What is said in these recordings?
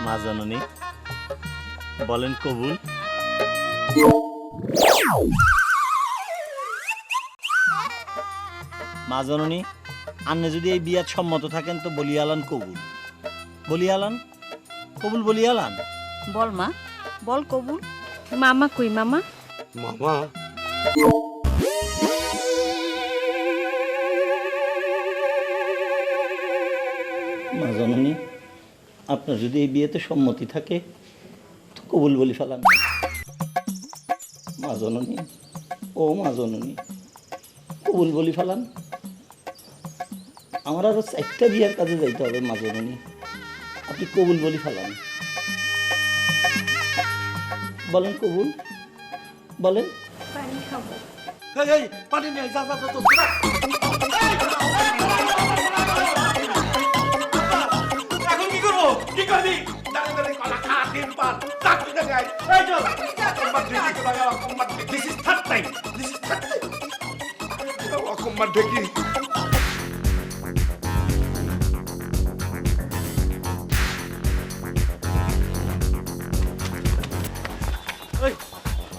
মা জননী বলেন কবুল। মা জননী আপনি যদি এই বিয়াত সম্মত থাকেন তো বলিয়ালান কবুল, বলিয়ালান কবুল, বলিয়ালান। বল মা, বল কবুল। মামা কই মামা? মামা মা জননী আপনার যদি এই বিয়েতে সম্মতি থাকে তো কবুল বলি ফেলান। মা জননী, ও মা জননী কবুল বলি ফেলান। আমার আরো 4টা বিয়ার কাজে যাইতে হবে মা জননী, আপনি কবুল বলি ফেলান। বলেন কবুল, বলেন। পানি খাবো। এই পানি নিয়ে যা যা তো এখন কি করবো? কি করবি? দাঁড়িয়ে দাঁড়িয়ে কলা খা, ডিম পান, চাকরি দেখাই। এই চল। This is third time. This is third time. অকম্মার ঢেকি।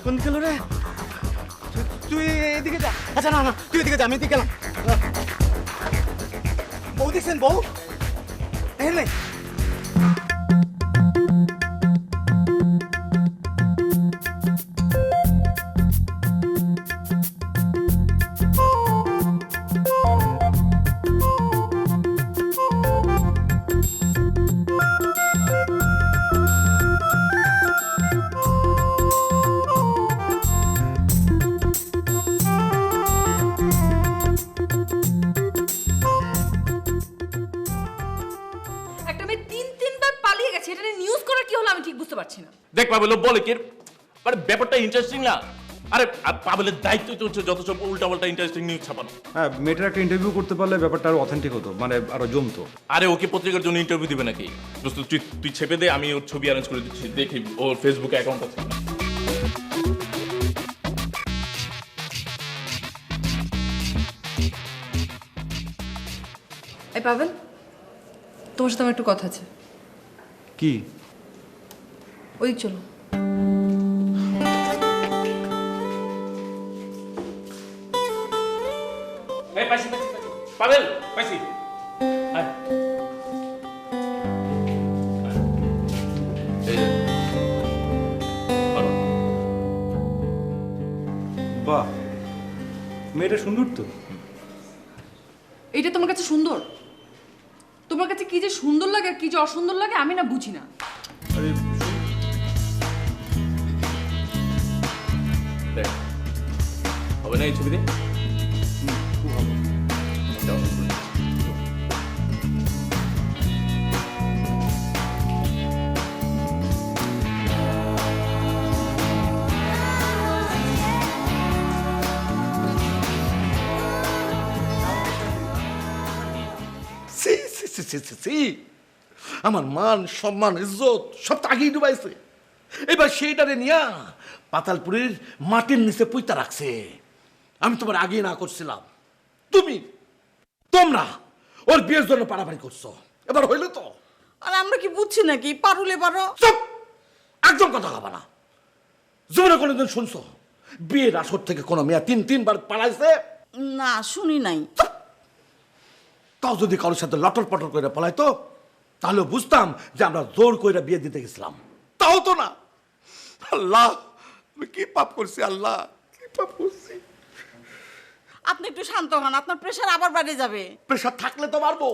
কোন গেল রে? তুই এদিকে যা। আচ্ছা না না তুই এদিকে যা, আমি এদিকে গেলাম। বউ দেখছেন? বউ দেখেন নাই? একটা মেয়ে 3-3বার পালিয়ে গেছে, এটা নিয়ে নিউজ করার কি হলো আমি ঠিক বুঝতে পারছি না। দেখ পাবেল বলে কি মানে ব্যাপারটা ইন্টারেস্টিং না? আরে পাবেলের দায়িত্ব তো হচ্ছে যত সব উল্টাপাল্টা ইন্টারেস্টিং নিউজ ছাপানো। হ্যাঁ, মেয়েটার একটা ইন্টারভিউ করতে পারলে ব্যাপারটা আরো অথেন্টিক হতো, মানে আরো জমতো। আরে ওকে পত্রিকার জন্য ইন্টারভিউ দিবে নাকি? দোস্ত তুই ছেপে দে, আমি ওর ছবি অ্যারেঞ্জ করে দিচ্ছি, দেখি ওর ফেসবুকে অ্যাকাউন্ট আছে। এই পাবেল, তোমার সাথে আমার একটু কথা আছে। কি? ওদিক চলো। এই পাইছি পাবেল, পাইছি। আয়। এই যে। বলো। বাহ, মেয়েটা সুন্দর তো। এইটা তোমার কাছে সুন্দর? তোমার কাছে কি যে সুন্দর লাগে আর কি যে অসুন্দর লাগে আমি না বুঝি না। আরে দেখ হবে না এই ছবি দিয়ে? খুব ভালো। ডাউনলোড করে দিচ্ছি। সি সি সি সি সি সি আমার মান সম্মান ইজ্জত সব তাগিয়ে ডুবাইছে। এবার সেইটারে নিয়া পাতালপুরের মাটির নিচে পুঁতা রাখছে। আমি তোমার আগে না করছিলাম, তোমরা ওর বিয়ের জন্য পাড়াপাড়ি করছো। এবার হইলো তো। আর আমরা কি বুঝছি নাকি? পারুলে পারো। চুপ, একদম কথা হবে না। জীবনে কোনোদিন শুনছো বিয়ের আসর থেকে কোনো মেয়ে 3-3বার পালাইছে? না, শুনি নাই। তাও যদি কারোর সাথে লটর পটর করে পলাইতো তাহলে বুঝতাম যে আমরা জোর করে বিয়ে দিতে গেছিলাম। তাও তো না। আল্লাহ, আমি কি পাপ করছি? আল্লাহ, কি পাপ করছি? আপনি একটু শান্ত হন, আপনার প্রেশার আবার বাড়ে যাবে। প্রেশার থাকলে তো পারবো।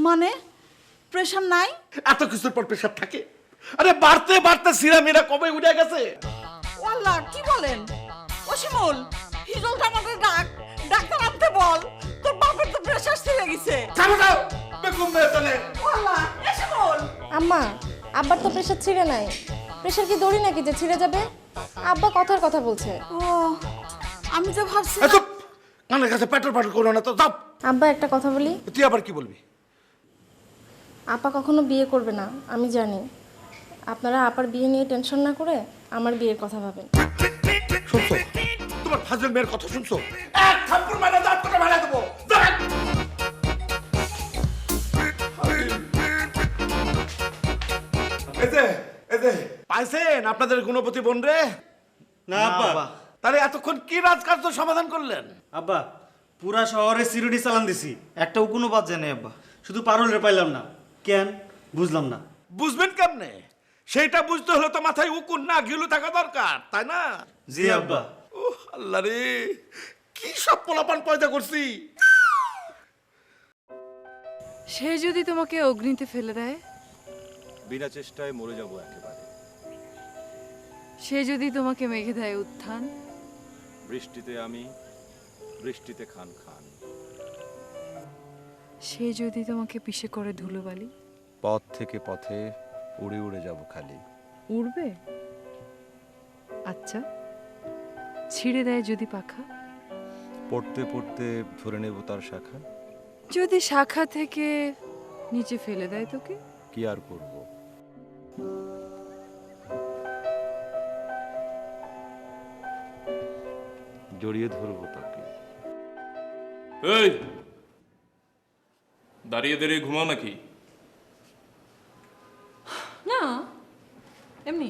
মানে প্রেশার নাই? এত কিছুর পর প্রেশার থাকে? আরে বাড়তে বাড়তে সিরামিরা কবে উঠে গেছে। ও আল্লাহ, কি বলেন? ও শিমুল, হিজল আমাকে ডাক, ডাক্তার আনতে বল। তোর বাপের তো প্রেশার ছিঁড়ে গেছে। যাবো যাও, বেকুম মেয়ে চলে। ও আল্লাহ, এ শিমুল। আম্মা, আব্বার তো প্রেশার ছিঁড়ে নাই। প্রেশার কি দড়ি নাকি যে ছিঁড়ে যাবে? আব্বা কথার কথা বলছে। ও, আমি তো ভাবছি। এ চুপ, কানের কাছে পেট্রোল পাটল করো না তো, যাও। আব্বা, একটা কথা বলি। তুই আবার কি বলবি? আপা কখনো বিয়ে করবে না, আমি জানি। আপনারা আপার বিয়ে নিয়ে টেনশন না করে আমার বিয়ের কথা ভাবেন। শুনছো তোমার ফাজিল মেয়ের কথা? শুনছো? এক থাপ্পড় মারা দাঁত করে মারা দেবো। দাঁড়ান। এই যে পাইছেন আপনাদের গুণপতি বোন রে? না আব্বা। তাহলে এতক্ষণ কি রাজকার্য সমাধান করলেন? আব্বা পুরা শহরে সিকিউরিটি চালান দিছি, একটাও কোনো বাদ যায় নাই আব্বা। শুধু পারুলের পাইলাম না, কেন বুঝলাম না। বুঝবেন কেমনে? সেইটা বুঝতে হলে তো মাথায় উকুন না গিলু থাকা দরকার, তাই না? জি আব্বা। ওহ আল্লাহ রে, কি সব পোলাপান পয়দা করছি। সে যদি তোমাকে অগ্নিতে ফেলে দেয়, বিনা চেষ্টায় মরে যাব একেবারে। সে যদি তোমাকে মেঘে দেয় উত্থান, বৃষ্টিতে আমি, বৃষ্টিতে খান খান। সে যদি তোমাকে পিষে করে ধুলোবালি, পথ থেকে পথে উড়ে উড়ে যাব খালি। উড়বে? আচ্ছা, ছিঁড়ে দেয় যদি পাখা, পড়তে পড়তে ধরে নেব তার শাখা। যদি শাখা থেকে নিচে ফেলে দেয় তোকে, কি আর করব? জড়িয়ে ধরবো তাকে। এই দাঁড়িয়ে দাঁড়িয়ে ঘুমাও নাকি? না এমনি।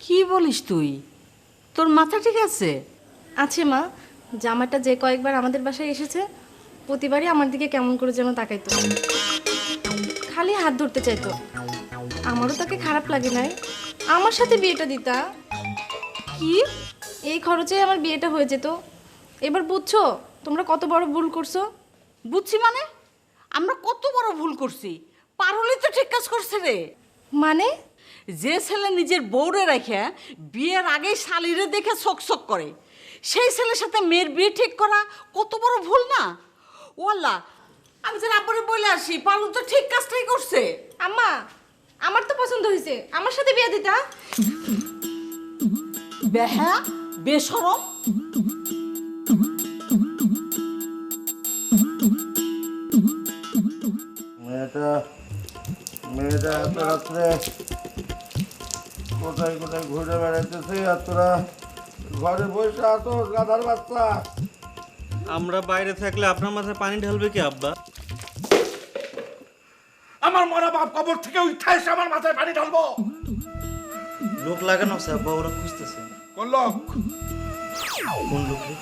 কি বলিস তুই? তোর মাথা ঠিক আছে? আছে মা, জামাটা যে কয়েকবার আমাদের বাসায় এসেছে প্রতিবারই আমার দিকে কেমন করে যেন তাকাইতো, খালি হাত ধরতে চাইতো। আমারও তাকে খারাপ লাগে নাই, আমার সাথে বিয়েটা দিতা। কি এই খরচে আমার বিয়েটা হয়ে যেত। এবার বুঝছো তোমরা কত বড় ভুল করছো? বুঝছি মানে? আমরা কত বড় ভুল করছি। পারুলই তো ঠিক কাজ করছে রে। মানে যে ছেলে নিজের বউরে রেখে বিয়ের আগেই শালিরে দেখে চকচক করে, সেই ছেলের সাথে মেয়ের বিয়ে ঠিক করা কত বড় ভুল না? ওয়াল্লাহ, আমি যেন আব্বারে বলে আসি, পারুল তো ঠিক কাজটাই করছে। আম্মা, আমার তো পছন্দ হয়েছে, আমার সাথে বিয়ে দিতা। বেহা, বেশরম। মেয়েটা এত রাত্রে কোথায় কোথায় ঘুরে বেড়াইতেছে, আর তোরা ঘরে বসে আছো গাধার বাচ্চা। আমরা বাইরে থাকলে আপনার মাথায় পানি ঢালবে কি আব্বা? আমার মরা বাপ কবর থেকে উঠে এসে আমার মাথায় পানি ঢালবো? লোক লাগানো আছে আব্বা, ওরা খুঁজতেছে। কোন লোক? কোন লোক রে?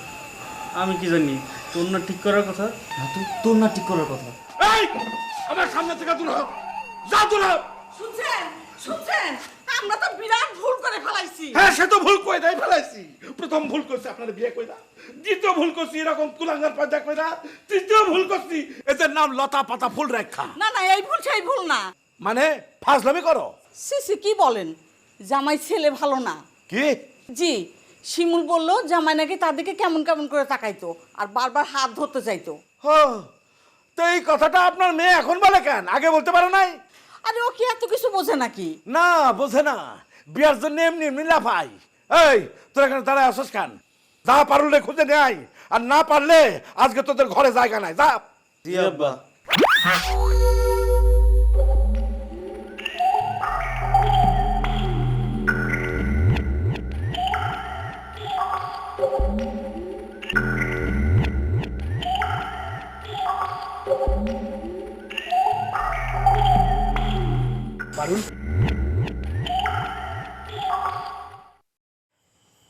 আমি কি জানি, তোর না ঠিক করার কথা। না তো, তোর না ঠিক করার কথা। এই, আমার সামনে থেকে দূর হ, যা দূর হ। শুনছেন? শুনছেন? আমরা তো বিরাট ভুল করে ফেলাইছি। হ্যাঁ, সে তো ভুল কই দেয় ফেলাইছি। প্রথম ভুল করছি আপনার বিয়ে কইরা, দ্বিতীয় ভুল করছি এরকম কুলাঙ্গার পয়দা কইরা, তৃতীয় ভুল করছি এদের নাম লতা পাতা ফুল রেখা। না না, এই ভুল সেই ভুল না। মানে ফাজলামি করো? সিসি কি বলেন? জামাই ছেলে ভালো না। কি? জি, শিমুল বলল জামাই নাকি তাদেরকে কেমন কেমন করে তাকাইতো আর বারবার হাত ধরতে চাইতো। তো এই কথাটা আপনার মেয়ে এখন বলে কেন? আগে বলতে পারে নাই? আরে ও কি এত কিছু বোঝে নাকি? না, বোঝে না। বিয়ার জন্য এমনি এমনি লাফাই। এই, তোর এখানে দাঁড়ায় আসিস কেন? যা পারলে খুঁজে নেয়, আর না পারলে আজকে তোদের ঘরে জায়গা নাই, যা। জি আব্বা।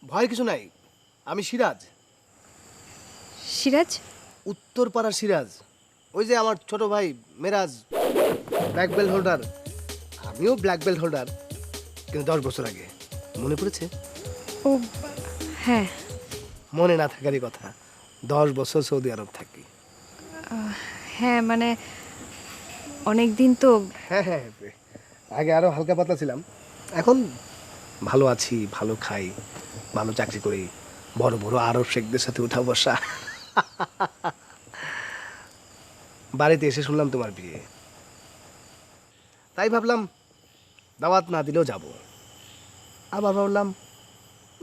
ভয় কিছু নাই, আমি সিরাজ, সিরাজ? উত্তরপাড়ার সিরাজ। ওই যে আমার ছোট ভাই মেরাজ ব্ল্যাক বেল্ট হোল্ডার, আমিও ব্ল্যাক বেল্ট হোল্ডার, কিন্তু 10 বছর আগে। মনে পড়েছে? ও হ্যাঁ। মনে না থাকারই কথা, 10 বছর সৌদি আরব থাকি। হ্যাঁ মানে অনেক দিন তো। হ্যাঁ হ্যাঁ, আগে আরো হালকা পাতলা ছিলাম, এখন ভালো আছি, ভালো খাই, ভালো চাকরি করি, বড় বড় আরব শেখদের সাথে উঠা বসা। বাড়িতে এসে শুনলাম তোমার বিয়ে, তাই ভাবলাম দাওয়াত না দিলেও যাব। আবার ভাবলাম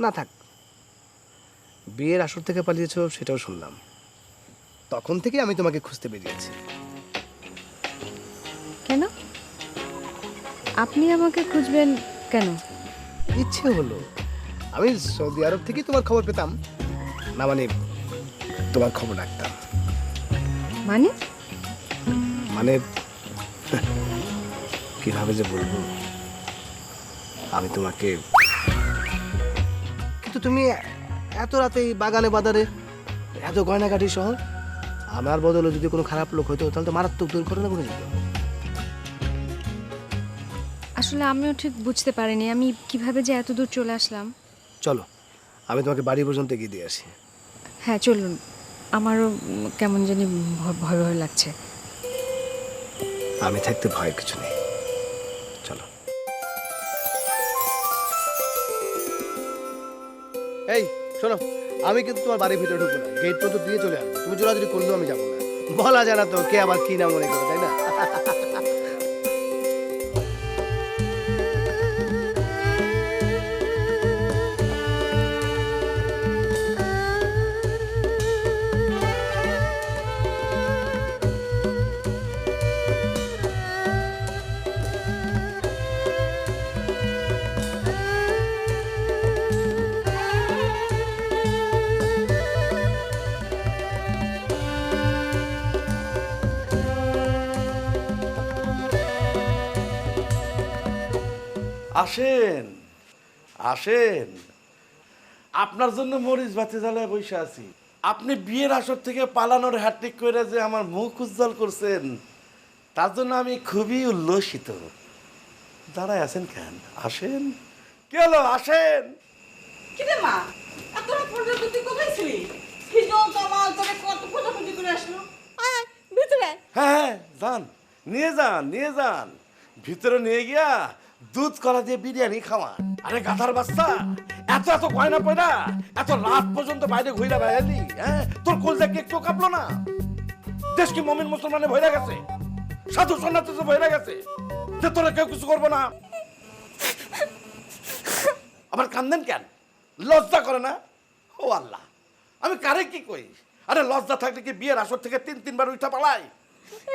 না থাক, বিয়ের আসর থেকে পালিয়েছো সেটাও শুনলাম, তখন থেকে আমি তোমাকে খুঁজতে বেরিয়েছি। কেন আপনি আমাকে খুঁজবেন কেন? ইচ্ছে হলো। আমি সৌদি আরব থেকেই তোমার খবর পেতাম, না মানে তোমার খবর রাখতাম। মানে মানে কিভাবে যে বলবো, আমি তোমাকে, কিন্তু তুমি এত রাতে এই বাগানে বাজারে এত গয়নাগাটি সহ, আমার বদলে যদি কোনো খারাপ লোক হতো তাহলে তো মারাত্মক দুর্ঘটনা ঘটে যেত। আসলে আমিও ঠিক বুঝতে পারিনি আমি কিভাবে যে এত দূর চলে আসলাম। চলো আমি তোমাকে বাড়ি পর্যন্ত এগিয়ে দিয়ে আসি। হ্যাঁ চলুন, আমারও কেমন জানি ভয় ভয় লাগছে। আমি থাকতে ভয়ের কিছু নেই, চলো। এই শোনো, আমি কিন্তু তোমার বাড়ির ভিতরে ঢুকবো না, গেট পর্যন্ত দিয়ে চলে আসবো। তুমি জোরাজুরি করলেও আমি যাবো না। বলা যায় না তো কে আবার কি না মনে করে, তাই না? আসেন আসেন, আপনার জন্য মরিচ বাতি জ্বালায় বসে আছি। আপনি বিয়ের আসর থেকে পালানোর হ্যাট্রিক করে যে আমার মুখ উজ্জ্বল করছেন, তার জন্য আমি খুবই উল্লসিত। দাঁড়ায় আছেন কেন? আসেন। কে হলো? আসেন। কিরে মা, এত রাত পর্যন্ত তুই কোথায় ছিলি? হিজল জামাল তোরে কত খোঁজাখুঁজি করে আসলো। আয় আয়, ভিতরে আয়। হ্যাঁ যান, নিয়ে যান নিয়ে যান, ভিতরে নিয়ে গিয়া দুধ কলা দিয়ে বিরিয়ানি খাওয়া। আরে গাধার বাচ্চা, এত এত গয়না পয়না এত রাত পর্যন্ত বাইরে ঘুরে বেড়ালি, হ্যাঁ? তোর কলজা কি একটু কাঁপলো না? দেশ কি মুমিন মুসলমানে ভরে গেছে, সাধু সন্ন্যাসী ভরে গেছে, যে তোরা কেউ কিছু করবো না? আবার কান্দেন কেন? লজ্জা করে না? ও আল্লাহ, আমি কারে কি কই? আরে লজ্জা থাকলে কি বিয়ের আসর থেকে তিনবার উঠা পালাই?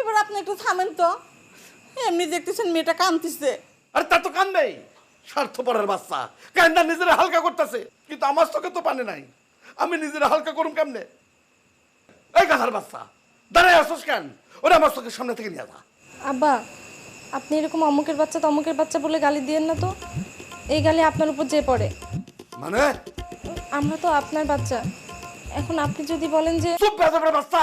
এবার আপনি একটু থামেন তো, এমনি দেখতেছেন মেয়েটা কাঁদতেছে। আরে তা তো কান্দেই, স্বার্থপরের বাচ্চা, কান্দা নিজেরা হালকা করতেছে, কিন্তু আমার চোখে তো পানি নাই, আমি নিজেরা হালকা করুম কেমনে? এই গাধার বাচ্চা, দাঁড়ায় আসোস কেন? ওরা আমার চোখের সামনে থেকে নিয়ে যা। আব্বা, আপনি এরকম অমুকের বাচ্চা তমুকের বাচ্চা বলে গালি দিয়েন না তো, এই গালি আপনার উপর যে পড়ে। মানে আমরা তো আপনার বাচ্চা, এখন আপনি যদি বলেন যে চুপ বেদবের বাচ্চা।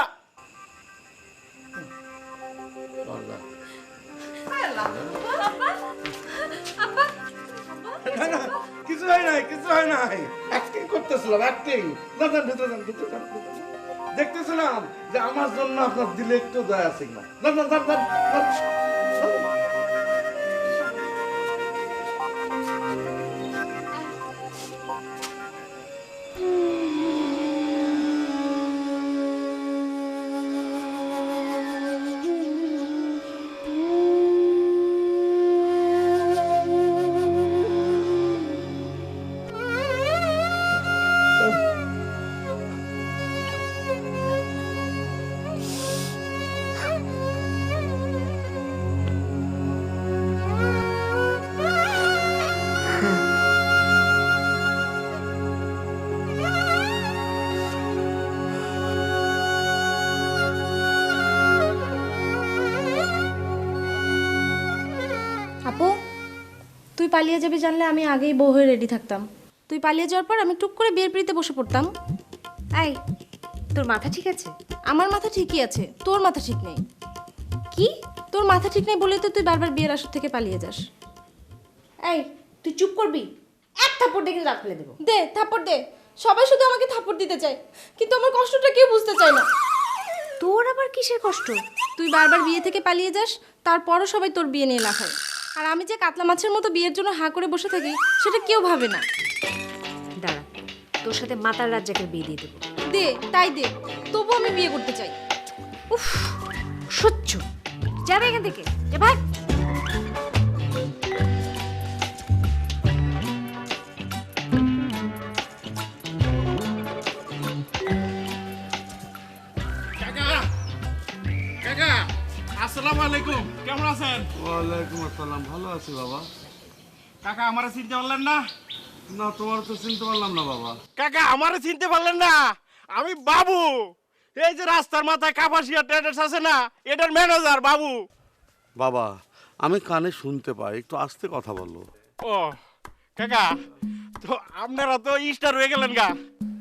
না, না, কিছু হয় নাই, কিছু হয় নাই, অ্যাক্টিং করতেছিলাম, অ্যাক্টিং। যান ভিতরে যান, ভিতরে যান। দেখতেছিলাম যে আমার জন্য আপনার দিলে একটু দয়া আছে না। যান যান যান যান। আপু, তুই পালিয়ে যাবি জানলে আমি আগেই বউ হয়ে রেডি থাকতাম। তুই পালিয়ে যাওয়ার পর আমি টুক করে বিয়ের পিড়িতে বসে পড়তাম। এই, তোর মাথা ঠিক আছে? আমার মাথা ঠিকই আছে, তোর মাথা ঠিক নেই। কি? তোর মাথা ঠিক নেই বলে তো তুই বারবার বিয়ের আসর থেকে পালিয়ে যাস। এই, তুই চুপ করবি? এক থাপ্পড় দেখে দাঁত ফেলে দেবো। দে থাপ্পড় দে। সবাই শুধু আমাকে থাপ্পড় দিতে চায়, কিন্তু আমার কষ্টটা কেউ বুঝতে চায় না। তোর আবার কিসের কষ্ট? তুই বারবার বিয়ে থেকে পালিয়ে যাস, তারপরও সবাই তোর বিয়ে নিয়ে লাফায়। আর আমি যে কাতলা মাছের মতো বিয়ের জন্য হাঁ করে বসে থাকি, সেটা কেউ ভাবে না। দাঁড়া, তোর সাথে মাতার রাজ্জাকের বিয়ে দিয়ে দেবো। দে, তাই দে, তবু আমি বিয়ে করতে চাই। উফ, সহ্য যাবে এখান থেকে, যা ভাগ। কাকা ওয়ালাইকুম আসসালাম, ভালো আছি বাবা। কাকা আমারে চিনতে পারলেন না? না, তোমার তো চিনতে পারলাম না বাবা। কাকা আমারে চিনতে পারলেন না? আমি বাবু, এই যে রাস্তার মাথায় কাপাসিয়া ট্রেডার্স আছে না, এটার ম্যানেজার বাবু। বাবা, আমি কানে শুনতে পাই, একটু আস্তে কথা বলো। ও কাকা, তো আপনারা তো স্টার হয়ে গেলেন গা।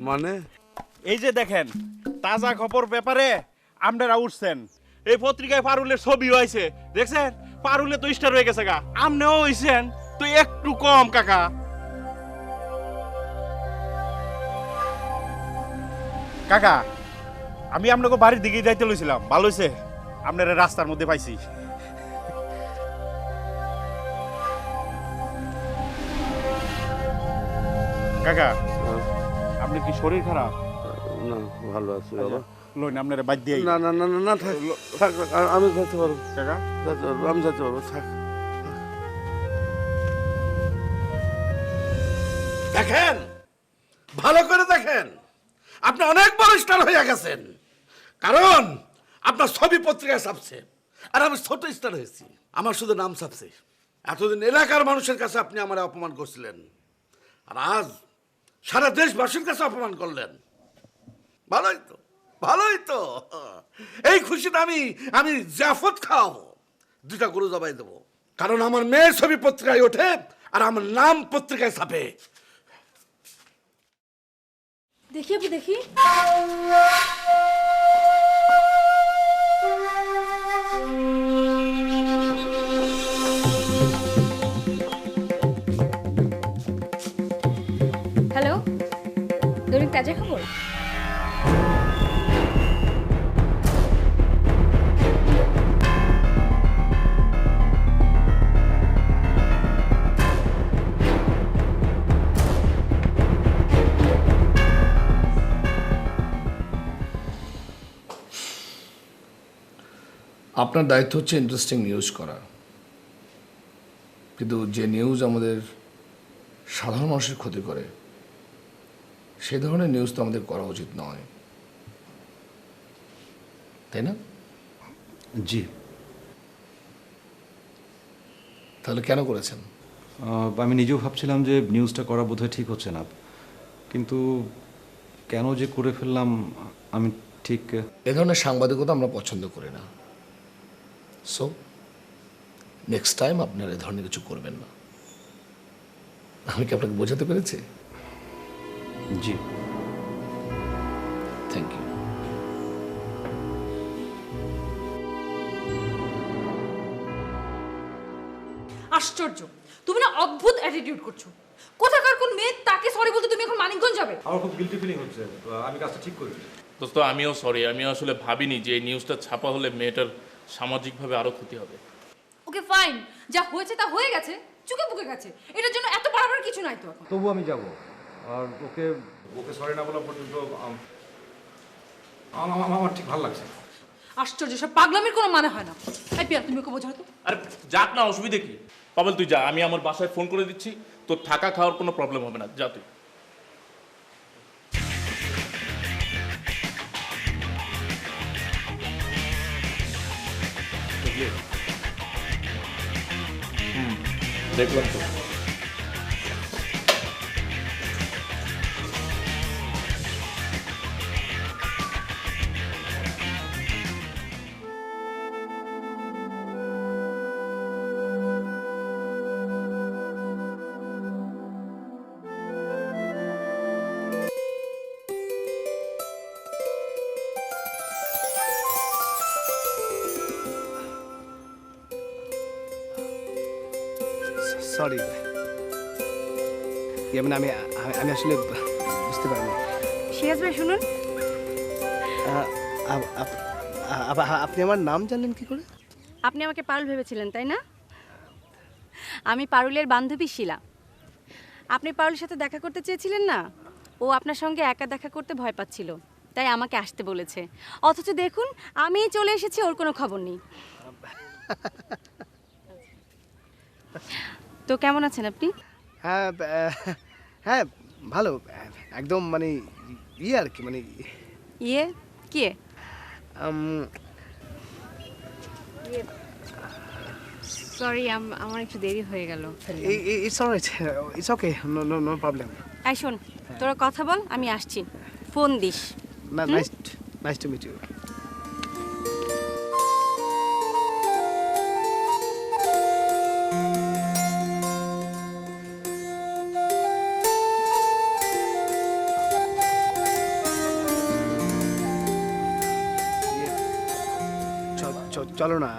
মানে? এই যে দেখেন, তাজা খবর ব্যাপারে আপনারা উঠছেন। এই পত্রিকায় পারুলের ছবি হয়েছে, দেখছেন? পারুলে তো স্টার হয়ে গেছে গা, আপনিও হয়েছেন তো একটু কম কাকা। কাকা, আমি আপনাকে বাড়ির দিকে যাইতে লইছিলাম, ভালো হয়েছে আপনারা রাস্তার মধ্যে পাইছি। কাকা, আপনি কি শরীর খারাপ? না, ভালো আছি বাবা। লইন আপনারা বাদ দিয়ে। না না না না না, থাক থাক, আমি যেতে পারবো কাকা, যেতে পারবো, আমি যেতে পারবো, থাক। দেখেন, ভালো করে দেখেন, আপনি অনেক বড় স্টার হয়ে গেছেন, কারণ আপনার ছবি পত্রিকায় ছাপছে, আর আমি ছোট স্টার হয়েছি, আমার শুধু নাম ছাপছে। এতদিন এলাকার মানুষের কাছে আপনি আমার অপমান করছিলেন, আর আজ সারা দেশবাসীর কাছে অপমান করলেন। ভালোই তো, ভালোই তো। এই খুশিতে আমি জাফত খাওয়াবো, 2টা গরু জবাই দেবো, কারণ আমার মেয়ের ছবি পত্রিকায় ওঠে আর আমার নাম পত্রিকায় ছাপে। দেখি আপু দেখি। হ্যালো, দৈনিক তাজা খবর। আপনার দায়িত্ব হচ্ছে ইন্টারেস্টিং নিউজ করা, কিন্তু যে নিউজ আমাদের সাধারণ মানুষের ক্ষতি করে সে ধরনের নিউজ তো আমাদের করা উচিত নয়, তাই না? জি। তাহলে কেন করেছেন? আমি নিজেও ভাবছিলাম যে নিউজটা করা বোধহয় ঠিক হচ্ছে না, কিন্তু কেন যে করে ফেললাম আমি ঠিক। এ ধরনের সাংবাদিকতা আমরা পছন্দ করি না, সো নেক্সট টাইম আপনারা এ ধরনের কিছু করবেন না। আমি কি আপনাকে বোঝাতে পেরেছি? জি, থ্যাংক ইউ। আশ্চর্য, তুমি না অদ্ভুত অ্যাটিটিউড করছো। কোথাকার কোন মেয়ে, তাকে সরি বলতে তুমি এখন মানিকগঞ্জ যাবে? আমার খুব গিল্টি ফিলিং হচ্ছে, আমি কাজটা ঠিক করেছি। দোস্ত আমিও সরি, আমি আসলে ভাবিনি যে এই নিউজটা ছাপা হলে মেয়েটার সামাজিকভাবে আরো ক্ষতি হবে। ওকে ফাইন, যা হয়েছে তা হয়ে গেছে, চুকে বুকে গেছে, এটার জন্য এত বাড়াবার কিছু নাই তো এখন। তবু আমি যাব, আর ওকে সরি না বলা পর্যন্ত আমার ঠিক ভালো লাগছে। আশ্চর্য, সব পাগলামির কোনো মানে হয় না। এই পিয়া, তুমি ওকে বোঝাও তো। আরে যাক না, অসুবিধে কি? পাবেল তুই যা, আমি আমার বাসায় ফোন করে দিচ্ছি, তোর থাকা খাওয়ার কোনো প্রবলেম হবে না, যা তুই। দেখলাম তো। সরি, মানে আমি আমি আসলে বুঝতে পারিনি। সিরাজ ভাই শুনুন, আপনি আমার নাম জানলেন কি করে? আপনি আমাকে পারুল ভেবেছিলেন তাই না? আমি পারুলের বান্ধবী শিলা। আপনি পারুলের সাথে দেখা করতে চেয়েছিলেন না, ও আপনার সঙ্গে একা দেখা করতে ভয় পাচ্ছিল, তাই আমাকে আসতে বলেছে। অথচ দেখুন আমি চলে এসেছি, ওর কোনো খবর নেই। তো কেমন আছেন আপনি? হ্যাঁ হ্যাঁ, ভালো, একদম মানে ইয়ে আর কি, মানে ইয়ে কে? সরি আমার একটু দেরি হয়ে গেল। It's alright, it's okay, no no no problem. এই শোন, তোরা কথা বল, আমি আসছি, ফোন দিস। না, nice nice to meet you. চলো না,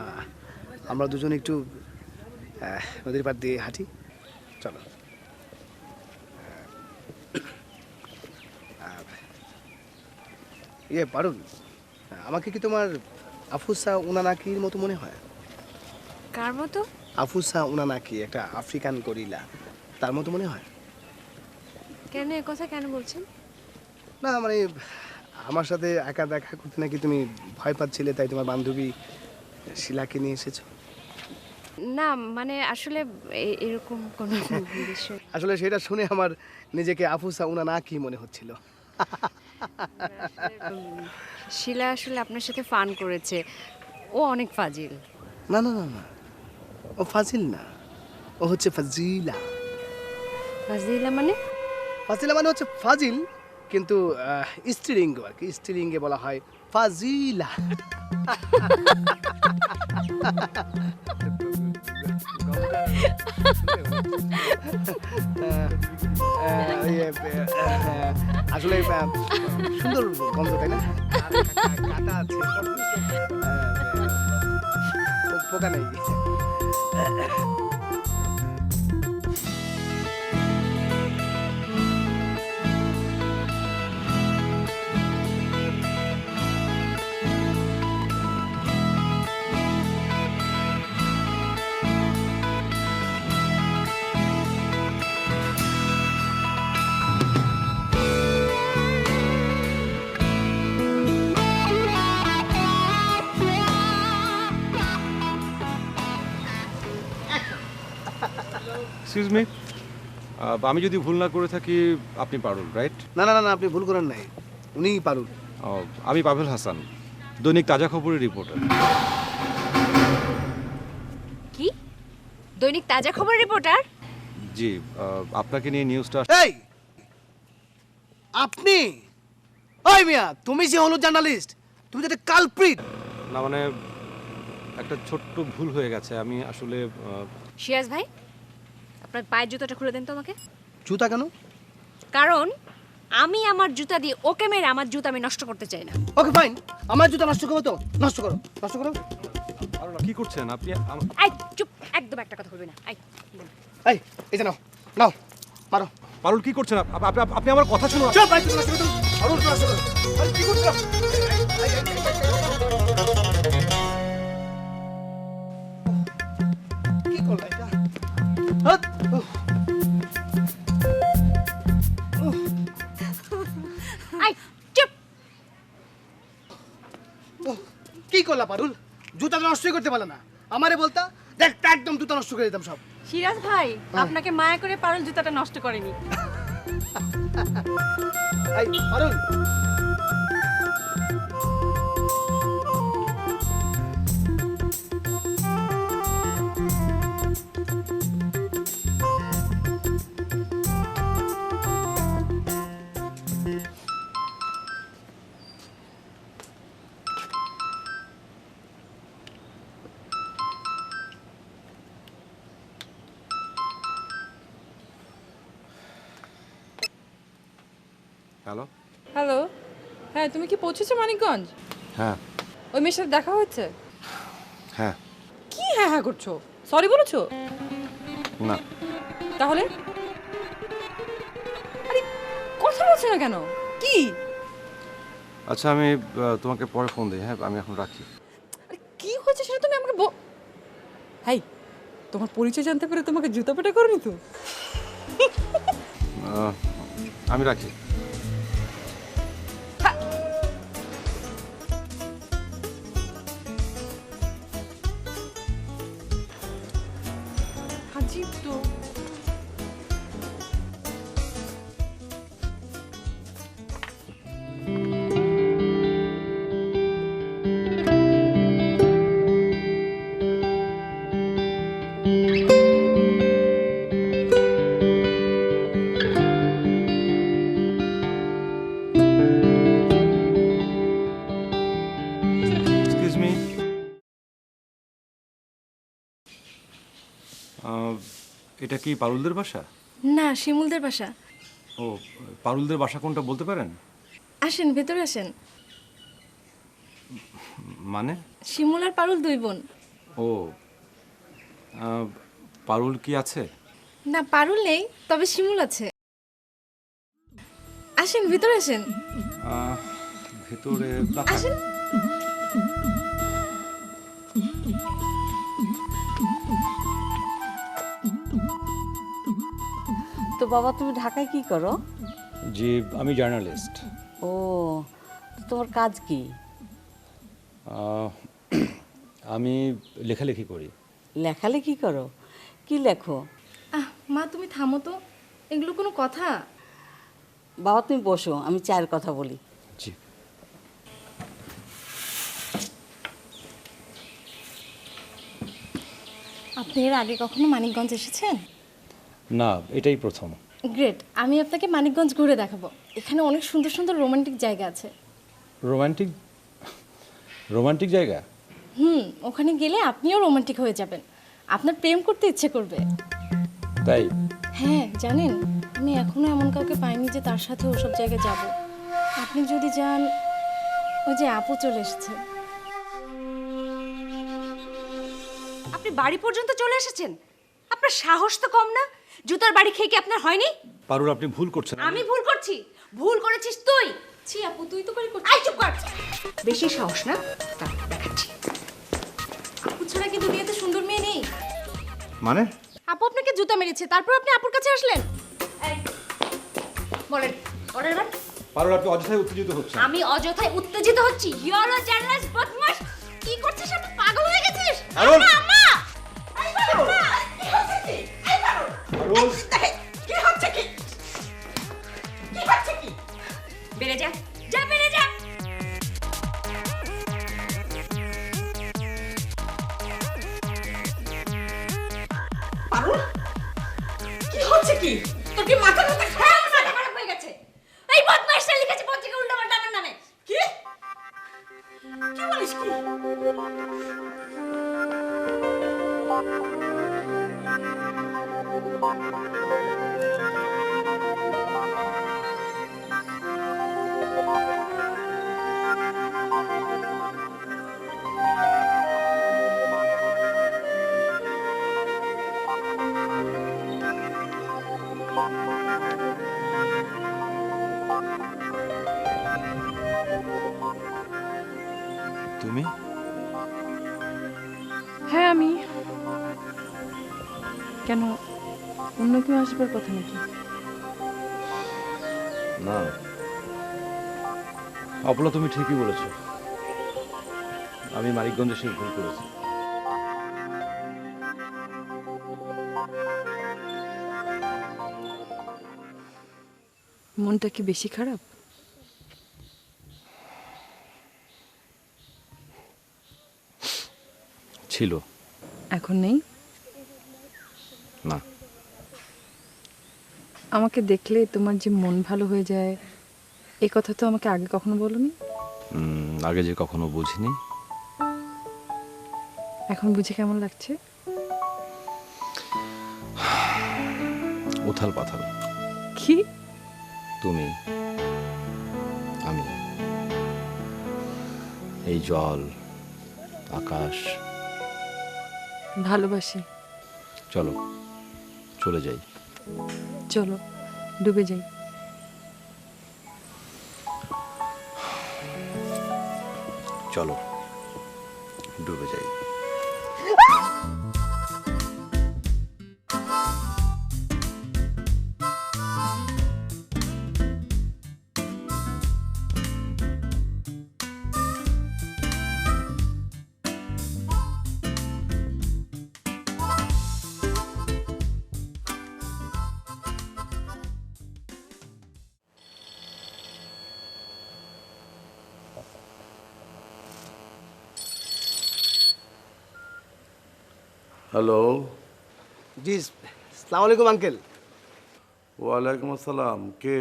আমরা দুজন একটু নদীর পাড় দিয়ে হাঁটি, চলো। পারুন, আমাকে কি তোমার আফুসা উনানাকির মতো মনে হয়? কার মতো? আফুসা উনানাকি, একটা আফ্রিকান গরিলা, তার মতো মনে হয়? কেন এ কথা কেন বলছেন? না মানে আমার সাথে একা দেখা করতে নাকি তুমি ভয় পাচ্ছিলে, তাই তোমার বান্ধবী শিলাকে নিয়ে এসেছো। না মানে আসলে এরকম কোনো বিষয়। আসলে সেটা শুনে আমার নিজেকে আফুসা উনানাকি মনে হচ্ছিল। শিলা আসলে আপনার সাথে ফান করেছে, ও অনেক ফাজিল। না না না না, ও ফাজিল না, ও হচ্ছে ফাজিলা। ফাজিলা মানে? ফাজিলা মানে হচ্ছে ফাজিল, কিন্তু স্ত্রীলিঙ্গ আর কি, স্ত্রীলিঙ্গে বলা হয় ফাজিলা। আসলে সুন্দর গন্ধ, তাই না? কাটা আছে, পোকা নেই। এক্সকিউজ মি, আমি যদি ভুল না করে থাকি আপনি পারুল, রাইট? না না না, আপনি ভুল করেন নাই, উনিই পারুল। আমি পাভেল হাসান, দৈনিক তাজা খবরের রিপোর্টার। কি দৈনিক তাজা খবর রিপোর্টার? জি, আপনাকে নিয়ে নিউজটা। এই আপনি, ওই মিয়া, তুমি যে হলুদ জার্নালিস্ট, তুমি তো একটা কালপ্রিট। না মানে একটা ছোট্ট ভুল হয়ে গেছে, আমি আসলে শিয়াজ ভাই, আপনার পায়ের জুতাটা খুলে দেন তো আমাকে। জুতা কেন? কারণ আমি আমার জুতা দিয়ে ওকে মেরে আমার জুতা আমি নষ্ট করতে চাই না। ওকে ফাইন, আমার জুতা নষ্ট করো তো, নষ্ট করো, নষ্ট করো। কি করছেন আপনি? এই চুপ, একদম একটা কথা বলবি না। এই যে নাও, নাও মারো। পারুল কি করছেন আপনি? আমার কথা শুনুন। চুপ, ভাই, নষ্ট করো, আরো নষ্ট করো। আরে কি করছো? কি করলা এটা? হাত! আই চুপ। কি করলা পারুল? জুতা নষ্টই করতে পারলা না, আমারে বলতা, দেখ একদম জুতা নষ্ট করে দিতাম সব। সিরাজ ভাই, আপনাকে মায়া করে পারুল জুতাটা নষ্ট করেনি। এই পারুল, হ্যালো। হ্যালো, হ্যাঁ তুমি কি পৌঁছেছো মানিকগঞ্জ? হ্যাঁ ওই মেয়ের সাথে দেখা হয়েছে? হ্যাঁ। কি হ্যাঁ হ্যাঁ করছো? সরি বলেছো? না। তাহলে আরে কথা বলছো না কেন? কি? আচ্ছা আমি তোমাকে পরে ফোন দিই। হ্যাঁ, আমি এখন রাখি। আরে কি হয়েছে সেটা তুমি আমাকে হাই, তোমার পরিচয় জানতে পেরে তোমাকে জুতা পেটা করনি তো? আমি রাখি। আজীব তো। এক্সকিউজ মি, এটা কি পারুলদের বাসা? না, শিমুলদের বাসা। ও, পারুলদের বাসা কোনটা বলতে পারেন? আসেন, ভেতরে আসেন। মানে? শিমুল আর পারুল দুই বোন। ও, পারুল কি আছে? না, পারুল নেই, তবে শিমুল আছে। আসেন, ভেতরে আসেন। ভেতরে আসেন। তো বাবা, তুমি ঢাকায় কি করো? জি, আমি জার্নালিস্ট। ও, তো তোমার কাজ কি? আমি লেখালেখি করি। লেখালেখি করো? কি লেখো? মা, তুমি থামো তো, এগুলো কোনো কথা? বাবা তুমি বসো, আমি চায়ের কথা বলি। জি। আপনি এর আগে কখনো মানিকগঞ্জ এসেছেন? না, এটাই প্রথম। গ্রেট, আমি আপনাকে মানিকগঞ্জ ঘুরে দেখাবো। এখানে অনেক সুন্দর সুন্দর রোমান্টিক জায়গা আছে। রোমান্টিক? রোমান্টিক জায়গা? ওখানে গেলে আপনিও রোমান্টিক হয়ে যাবেন, আপনার প্রেম করতে ইচ্ছে করবে। তাই? হ্যাঁ, জানেন আমি এখনো এমন কাউকে পাইনি যে তার সাথে ওসব জায়গায় যাব। আপনি যদি যান, ওই যে আপু চলে এসেছে। আপনি বাড়ি পর্যন্ত চলে এসেছেন? আপনার সাহস তো কম না? জুতার বাড়ি খেয়ে কি আপনার হয়নি? পারুল, আপনি ভুল করছেন। আমি ভুল করছি? ভুল করেছিস তুই। ছি আপু, তুই তো করে করছিস। আই চুপ কর। বেশি সাহস না? দেখাচ্ছি। আপু ছাড়া কি দুনিয়াতে সুন্দর মেয়ে নেই? মানে? আপু আপনাকে জুতা মেরেছে, তারপর আপনি আপুর কাছে আসলেন। বলেন, বলেন এবার। পারুল, আপনি অযথাই উত্তেজিত হচ্ছেন। আমি অযথায় উত্তেজিত হচ্ছি? ইউ আর আ জার্নালিস্ট বদমাশ। কি করছিস আপনি? পাগল হয়ে গেছিস? পারুল! আম্মা! এই পারুল! কি হচ্ছে কি? এই পারুল! পারুল! কি হচ্ছে কি? কি হচ্ছে কি? বেরে যা, যা বেরে যা। পারুল, কি হচ্ছে কি? তোর কি মাথা খারাপ হয়ে গেছে? এই বদমাইশটা লিখেছে পত্রিকা উল্টাপাল্টা আমার নামে। কি? কি বলিস কি? তুমি? হ্যাঁ আমি। কেন, অন্য কেউ আসবার কথা নাকি? না, অপলা, তুমি ঠিকই বলেছ। আমি মানিকগঞ্জে সেই ভুল করেছি। মনটা কি বেশি খারাপ? ছিল। এখন নেই? না। আমাকে দেখলে তোমার যে মন ভালো হয়ে যায়, এ কথা তো আমাকে আগে কখনো বলোনি। আগে যে কখনো বুঝিনি। এখন বুঝে কেমন লাগছে? উথাল পাথাল। কি? তুমি, আমি, এই জল, আকাশ। ভালোবাসি। চলো, চলে যাই। চলো, ডুবে যাই। চলো, ডুবে যাই। হ্যালো, জি সালাম আলাইকুম আঙ্কেল। ওয়ালাইকুম আসসালাম। কে?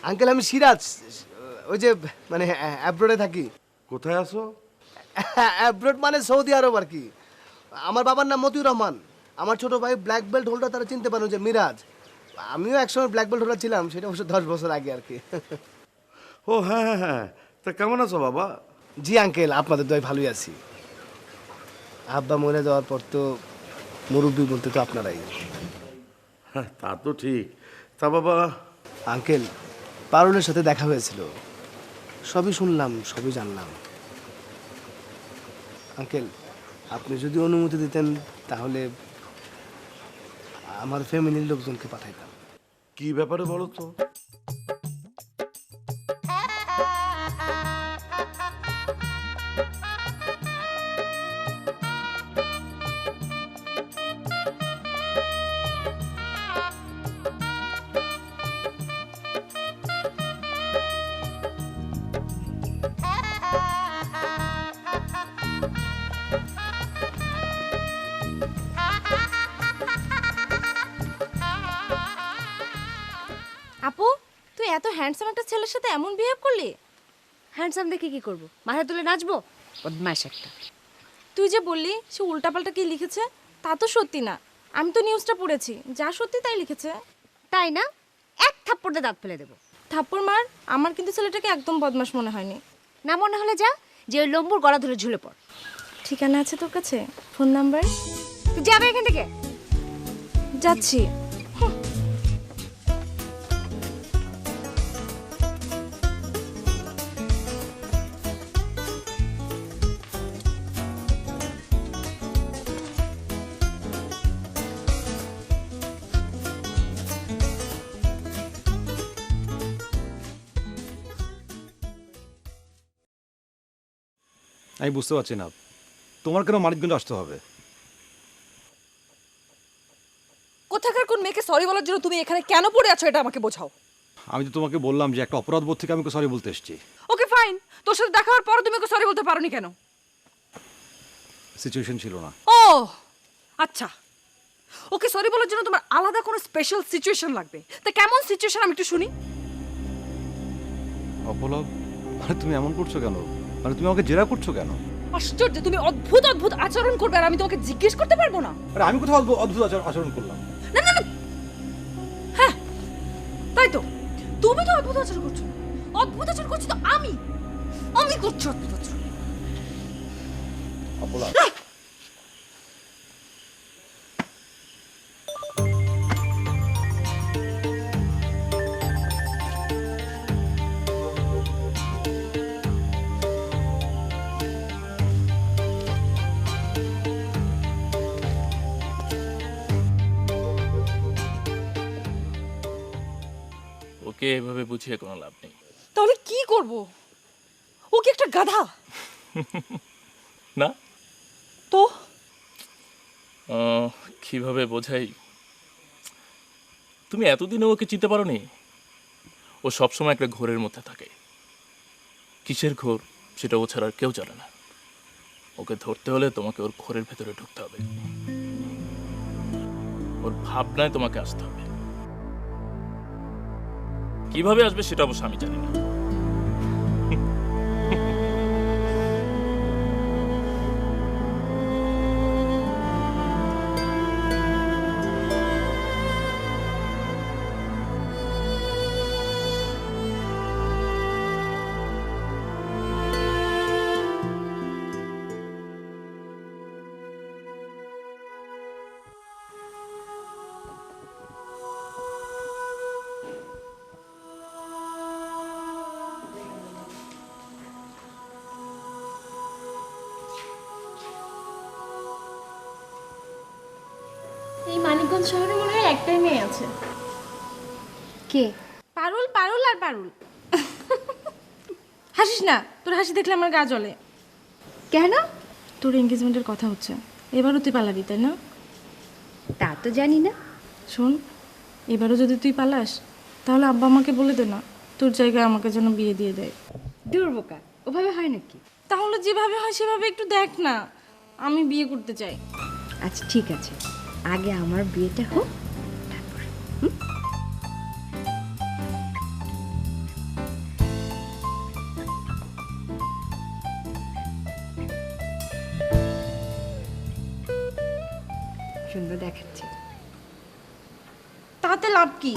আঙ্কেল আমি সিরাজ, ওই যে মানে অ্যাব্রোডে থাকি। কোথায় আছো? অ্যাব্রোড মানে সৌদি আরব আর কি। আমার বাবার নাম মতিউর রহমান, আমার ছোট ভাই ব্ল্যাক বেল্ট হোল্ডার, তারা চিনতে পারেন যে মিরাজ। আমিও একসময় ব্ল্যাক বেল্ট হোল্ডার ছিলাম, সেটা অবশ্য 10 বছর আগে আর কি। ও হ্যাঁ হ্যাঁ হ্যাঁ, তা কেমন আছো বাবা? জি আঙ্কেল, আপনাদের দয় ভালোই আছি। আব্বা মরে যাওয়ার পর তো মুরব্বী বলতে তো আপনারাই। হ্যাঁ তা তো ঠিক। তা বাবা, আঙ্কেল পারুলের সাথে দেখা হয়েছিল, সবই শুনলাম, সবই জানলাম। আঙ্কেল আপনি যদি অনুমতি দিতেন তাহলে আমার ফ্যামিলির লোকজনকে পাঠাইতাম। কি ব্যাপারে বলো তো? আপু তুই এত হ্যান্ডসাম একটা ছেলের সাথে এমন বিহেভ করলি? হ্যান্ডসাম দেখে কি করব? মাথা তুলে নাচবো? বদমাইশ একটা। তুই যে বললি সে উল্টাপাল্টা কি লিখেছে, তা তো সত্যি না। আমি তো নিউজটা পড়েছি, যা সত্যি তাই লিখেছে। তাই না? এক থাপ্পড়ে দাঁত ফেলে দেবো। থাপ্পড় মার, আমার কিন্তু ছেলেটাকে একদম বদমাশ মনে হয়নি। না মনে হলে যা, যে ওই লম্বুর গলা ধরে ঝুলে পড়। ঠিকানা আছে তোর কাছে? Phone number? তুই যাবে এখান থেকে। যাচ্ছি। আমি বুঝতে পারছি না তোমার কেন মানিকগঞ্জ আসতে হবে। কোথাকার কোন মেয়েকে সরি বলার জন্য তুমি এখানে কেন পড়ে আছো, এটা আমাকে বোঝাও। আমি তো তোমাকে বললাম যে একটা অপরাধ বোধ থেকে আমি সরি বলতে এসেছি। ওকে ফাইন, তোর সাথে দেখা হওয়ার পর তুমি ওকে সরি বলতে পারোনি কেন? সিচুয়েশন ছিল না। ও আচ্ছা, ওকে সরি বলার জন্য তোমার আলাদা কোনো স্পেশাল সিচুয়েশন লাগবে। তা কেমন সিচুয়েশন আমি একটু শুনি। অপলব, মানে তুমি এমন করছো কেন? মানে তুমি আমাকে জেরা করছো কেন? আশ্চর্য, তুমি অদ্ভুত অদ্ভুত আচরণ করবে আর আমি তোমাকে জিজ্ঞেস করতে পারবো না? আরে আমি কোথাও অদ্ভুত আচরণ করলাম? না না না, হ্যাঁ তাই তো, তুমি তো অদ্ভুত আচরণ করছো। অদ্ভুত আচরণ করছি তো আমি করছি অদ্ভুত আচরণ। অপলব, ওকে এভাবে বুঝিয়ে কোনো লাভ নেই। তাহলে কি করব? ও কি একটা গাধা? না তো কিভাবে বোঝাই? তুমি এতদিনে ওকে চিনতে পারোনি? ও সবসময় একটা ঘোরের মধ্যে থাকে। কিসের ঘোর সেটা ও ছাড়া আর কেউ জানে না। ওকে ধরতে হলে তোমাকে ওর ঘোরের ভেতরে ঢুকতে হবে, ওর ভাবনায় তোমাকে আসতে হবে। কিভাবে আসবে সেটা অবশ্য আমি জানি না। এই মানিকগঞ্জ শহরে মনে হয় একটাই মেয়ে আছে। কে? পারুল, পারুল আর পারুল। হাসিস না, তোর হাসি দেখলে আমার গা জ্বলে। কেন? তোর এঙ্গেজমেন্টের কথা হচ্ছে, এবারও তুই পালাবি তাই না? তা তো জানি না। শোন, এবারও যদি তুই পালাস তাহলে আব্বা আমাকে বলে দে না, তোর জায়গায় আমাকে যেন বিয়ে দিয়ে দেয়। দূর বোকা, ওভাবে হয় নাকি? তাহলে যেভাবে হয় সেভাবে একটু দেখ না, আমি বিয়ে করতে চাই। আচ্ছা ঠিক আছে, আগে আমার বিয়েটা হোক। সুন্দর দেখাচ্ছে। তাতে লাভ কি?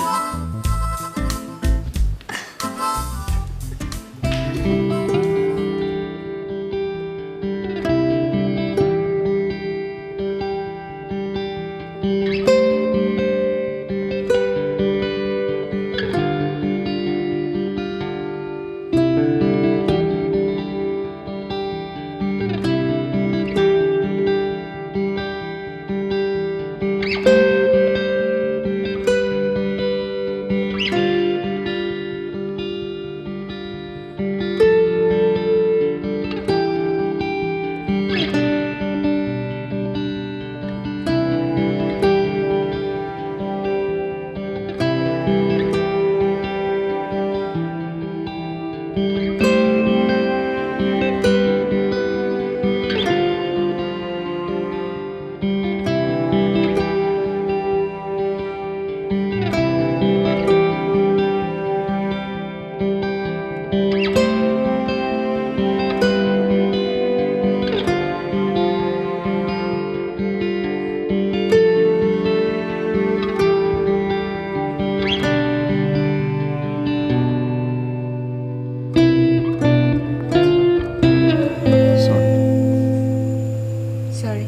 সরি।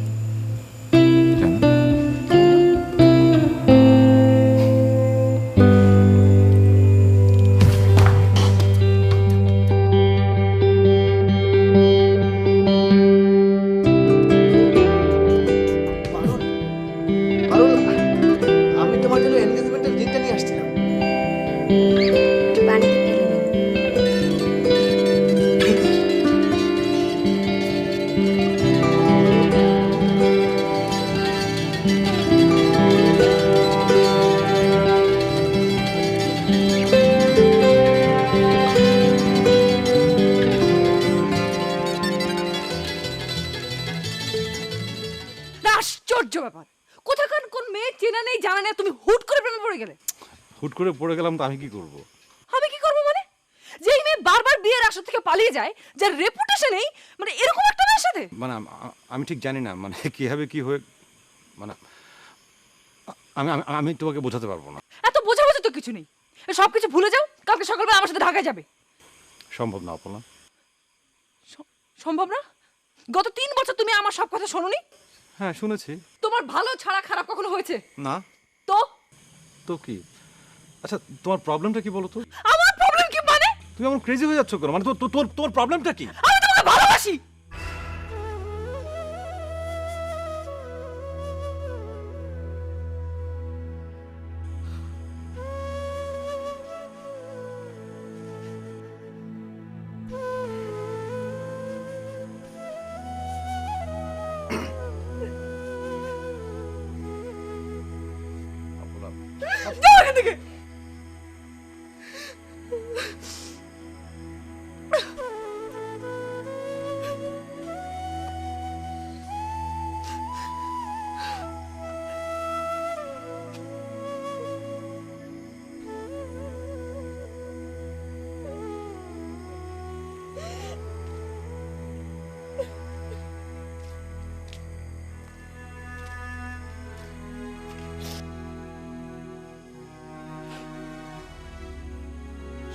পারুল, আমি তোমার জন্য এনগেজমেন্টের রিংটা নিয়ে আসছিলাম। একটু পানিতে ফেলে দিন। আশ্চর্য ব্যাপার, কোথাকার কোন মেয়ে চেনা নেই জানা নেই, তুমি হুট করে প্রেমে পড়ে গেলে। হুট করে পড়ে গেলাম তো আমি কি করব? আমি কি করবো মানে? যেই মেয়ে বারবার বিয়ের আসর থেকে পালিয়ে যায়, যার রেপুটেশন নেই, মানে এরকম একটা মেয়ের সাথে? মানে আমি ঠিক জানি না মানে কিভাবে কি হয়ে, মানে আমি আমি আমি তোমাকে বোঝাতে পারবো না। এত বোঝা বোঝা তো কিছু নেই, সব কিছু ভুলে যাও, কালকে সকালবেলা আমার সাথে ঢাকায় যাবে। সম্ভব না অপর্ণা। সম্ভব না? গত 3 বছর তুমি আমার সব কথা শোনোনি? হ্যাঁ শুনেছি। তোমার ভালো ছাড়া খারাপ কখনো হয়েছে? না। তো তো কি? আচ্ছা তোমার প্রবলেমটা কি বলো তো? আমার প্রবলেম কি মানে? তুমি এমন ক্রেজি হয়ে যাচ্ছ কেন? মানে তোর প্রবলেমটা কি? আমি তোমাকে ভালোবাসি। যাও এখান থেকে।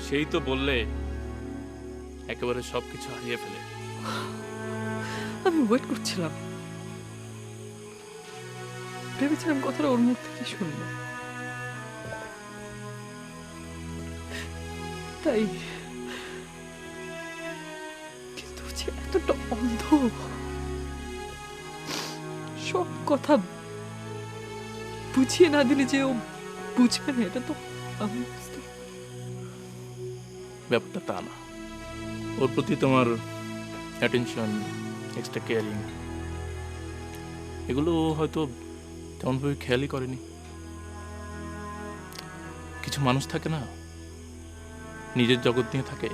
সেই তো বললে একেবারে সবকিছু হারিয়ে ফেলে। আমি ওয়েট করছিলাম, ভেবেছিলাম কথাটা ওর মুখ থেকে শুনবো, তাই কিন্তু যে এতটা অন্ধ, সব কথা বুঝিয়ে না দিলে যে ও বুঝবে না, এটা তো আমি বুঝতে। ব্যাপারটা তা না, ওর প্রতি তোমার অ্যাটেনশন, এক্সট্রা কেয়ারিং, এগুলো ও হয়তো তেমনভাবে খেয়ালই করেনি। কিছু মানুষ থাকে না, নিজের জগৎ নিয়ে থাকে,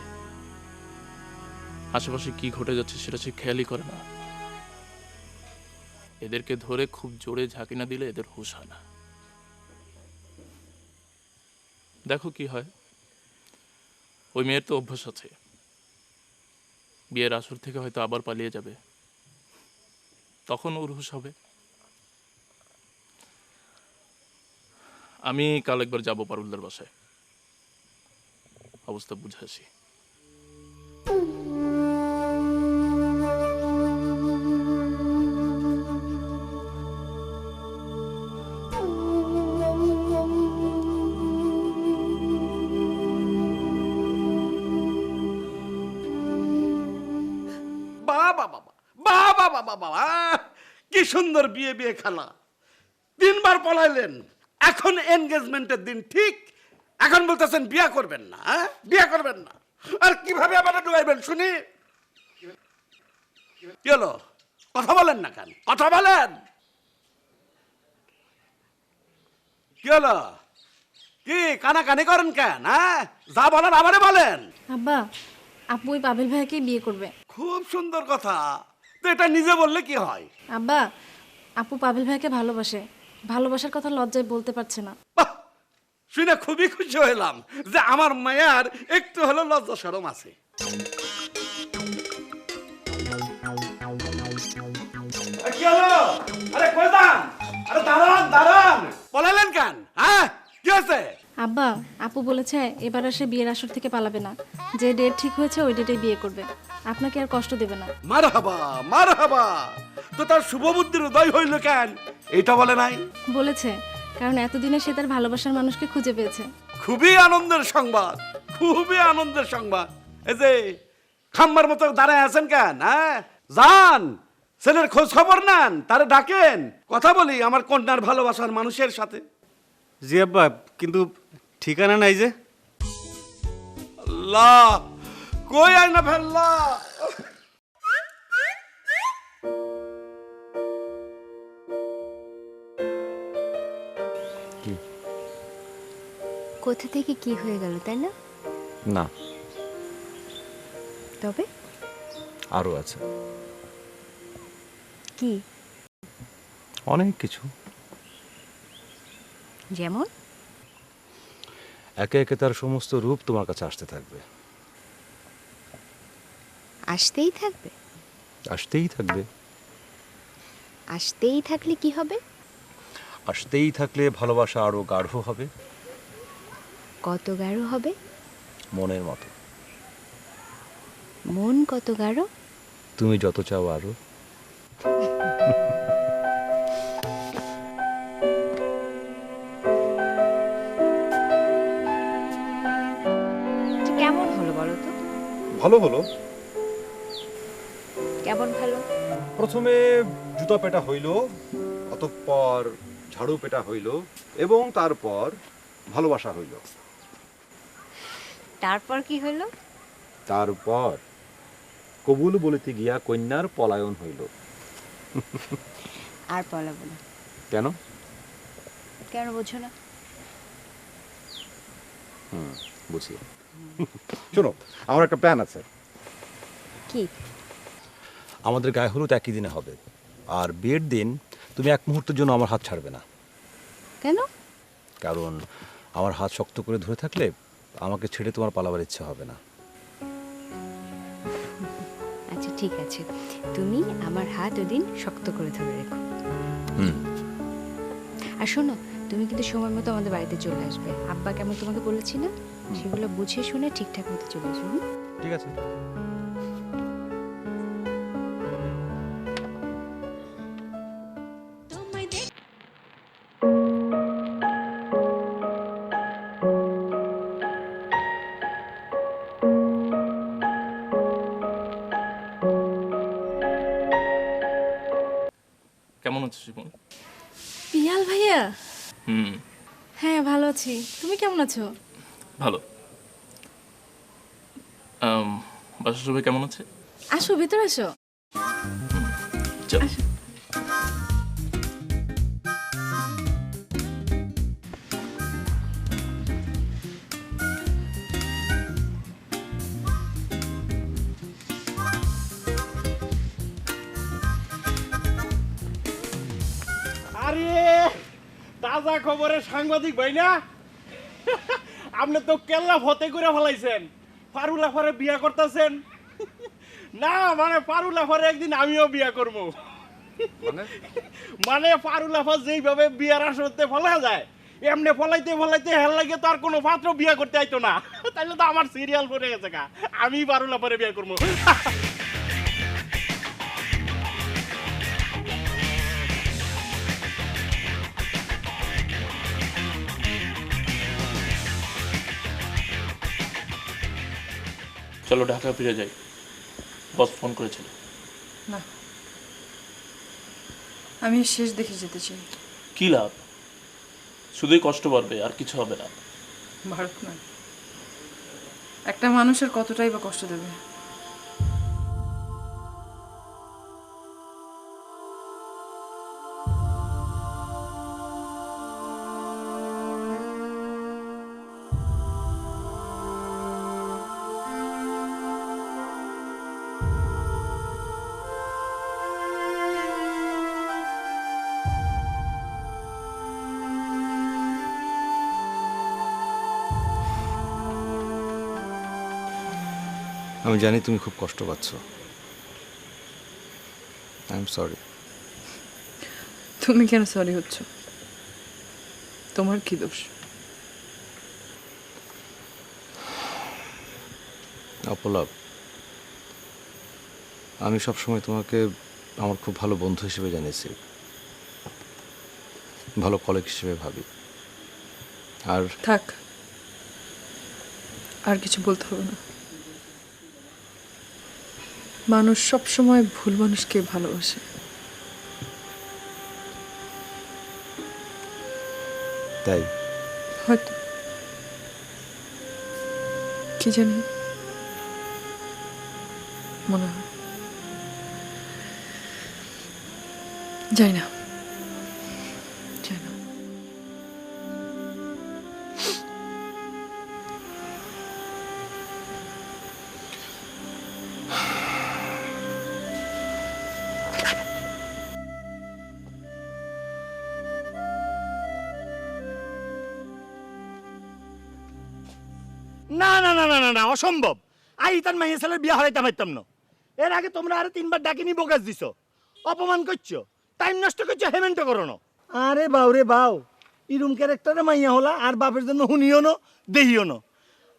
আশেপাশে কি ঘটে যাচ্ছে সেটা সে খেয়ালই করে না। এদেরকে ধরে খুব জোরে ঝাঁকি না দিলে এদের হুঁশ হয় না। দেখো কি হয়। ওই মেয়ের তো অভ্যাস আছে, বিয়ের আসর থেকে হয়তো আবার পালিয়ে যাবে, তখন ওর হুঁশ হবে। আমি কাল একবার যাবো পারুলদার বাসায়, অবস্থা বুঝে আসি। বাবা বাবা বাবা বাবা বাবা, কি সুন্দর বিয়ে বিয়ে খেলা। 3 বার পলাইলেন, এখন এনগেজমেন্টের দিন ঠিক, এখন বলতেছেন বিয়া করবেন না। হ্যাঁ, বিয়া করবেন না, আর কিভাবে আবার ডুবাইবেন শুনি? কি হলো, কথা বলেন না কেন? কথা বলেন। কি হলো, কি কানাকানি করেন কেন? হ্যাঁ, যা বলেন আমারে বলেন। আব্বা, আপু ওই পাভেল ভাইকে বিয়ে করবে। খুব সুন্দর কথা, তো এটা নিজে বললে কি হয়? আব্বা, আপু পাভেল ভাইকে ভালোবাসে, ভালোবাসার কথা লজ্জায় বলতে পারছে না। বাহ, শুনে খুবই খুশি হলাম যে আমার মায়ের একটু হলো লজ্জা শরম আছে। কি হলো? আরে কই যান? আরে দাঁড়ান দাঁড়ান, পলালেন কেন? হ্যাঁ, কি হয়েছে? আব্বা, আপু বলেছে এবার আর সে বিয়ের আসর থেকে পালাবে না, যে ডেট ঠিক হয়েছে ওই ডেটেই বিয়ে করবে, আপনাকে আর কষ্ট দেবে না। মারহাবা মারহাবা, তো তার শুভ বুদ্ধির উদয় হইল কেন, এটা বলে নাই? বলেছে, কারণ এতদিনে সে তার ভালোবাসার মানুষকে খুঁজে পেয়েছে। খুবই আনন্দের সংবাদ, খুবই আনন্দের সংবাদ। এই যে খাম্বার মতো দাঁড়ায় আছেন কেন? হ্যাঁ, যান ছেলের খোঁজ খবর নেন, তারে ডাকেন, কথা বলি আমার কন্যার ভালোবাসার মানুষের সাথে। জি আব্বা, কিন্তু ঠিকানা নাই যে। আল্লাহ, কই আইনা ফেললা? কোথা থেকে কি হয়ে গেল, তাই না? না, তবে আরও আছে, কি? অনেক কিছু। যেমন? একে একে তার সমস্ত রূপ তোমার কাছে আসতে থাকবে। আসতেই থাকবে? আসতেই থাকবে। আসতেই থাকলে কি হবে? আসতেই থাকলে ভালোবাসা আরো গাঢ় হবে। কত গাঢ় হবে? মনের মতো। মন কত গাঢ়? তুমি যত চাও আরো। কেমন হলো বলো তো? ভালো হলো। কেমন ভালো? প্রথমে জুতা পেটা হইল, অতঃপর ঝাড়ু পেটা হইল, এবং তারপর ভালোবাসা হইল। তারপর কি হলো? তারপর কবুল বলিতে গিয়া কন্যার পলায়ন হইল। আর পলাবো না। কেন? কেন বোঝো না? বুঝি। শোনো, আমার একটা প্ল্যান আছে। কি? আমাদের গায়ে হলুদ একই দিনে হবে, আর বিয়ের দিন তুমি এক মুহূর্তের জন্য আমার হাত ছাড়বে না। কেন? কারণ আমার হাত শক্ত করে ধরে থাকলে আমাকে ছেড়ে তোমার পালাবার ইচ্ছে হবে না। আচ্ছা ঠিক আছে, তুমি আমার হাত ওদিন শক্ত করে ধরে রেখো। আর শোনো, তুমি কিন্তু সময় মতো আমাদের বাড়িতে চলে আসবে। আব্বা কেমন তোমাকে বলেছি না, সেগুলো বুঝে শুনে ঠিকঠাক মতো চলে আসবে। ঠিক আছে। কেমন আছিস জীবন? পিয়াল ভাইয়া? হুম, হ্যাঁ ভালো আছি, তুমি কেমন আছো? ভালো। বাসার সবাই কেমন আছে? আসো, ভিতরে আসো। চল। তাজা খবরের সাংবাদিক ভাই না? আপনি তো কেল্লা ফতে করে ফেলাইছেন, ফারুল আফারে বিয়া করতেছেন। না মানে ফারুল আফারে একদিন আমিও বিয়া করব। মানে ফারুল আফা যেইভাবে বিয়ার আসতে ফলা যায়, এমনি ফলাইতে ফলাইতে হেল লাগে তো আর কোনো পাত্র বিয়া করতে আইতো না। তাইলে তো আমার সিরিয়াল পড়ে গেছে গা, আমি ফারুল আফারে বিয়া করবো। চলো ঢাকা ফিরে যাই, বস ফোন করেছিল। না, আমি শেষ দেখে যেতে চাই। কি লাভ? শুধুই কষ্ট বাড়বে, আর কিছু হবে না। ভারত না, একটা মানুষের কতটাই বা কষ্ট দেবে। আমি জানি তুমি খুব কষ্ট পাচ্ছ। I am sorry. তুমি কেন সরি হচ্ছ? তোমার কি দোষ? অপলাপ, আমি সবসময় তোমাকে আমার খুব ভালো বন্ধু হিসেবে জানিয়েছি, ভালো কলিগ হিসেবে ভাবি। আর থাক, আর কিছু বলতে হবে না। মানুষ সব সময় ভুল মানুষকে ভালোবাসে। তাই হয়তো, কি জানি, মনে হয়, যাই না, যাই না। না না না না না না, অসম্ভব। আই তার মাইয়া ছেলের বিয়া হারাইতে পারতাম না। এর আগে তোমরা আরো 3বার ডাকিনি বোগাস দিছো, অপমান করছো, টাইম নষ্ট করছো, হেমেন্ট করো না। আরে বাউ রে বাউ, ইরুম ক্যারেক্টারে মাইয়া হলা আর বাপের জন্য হুনিও না দেহিও না।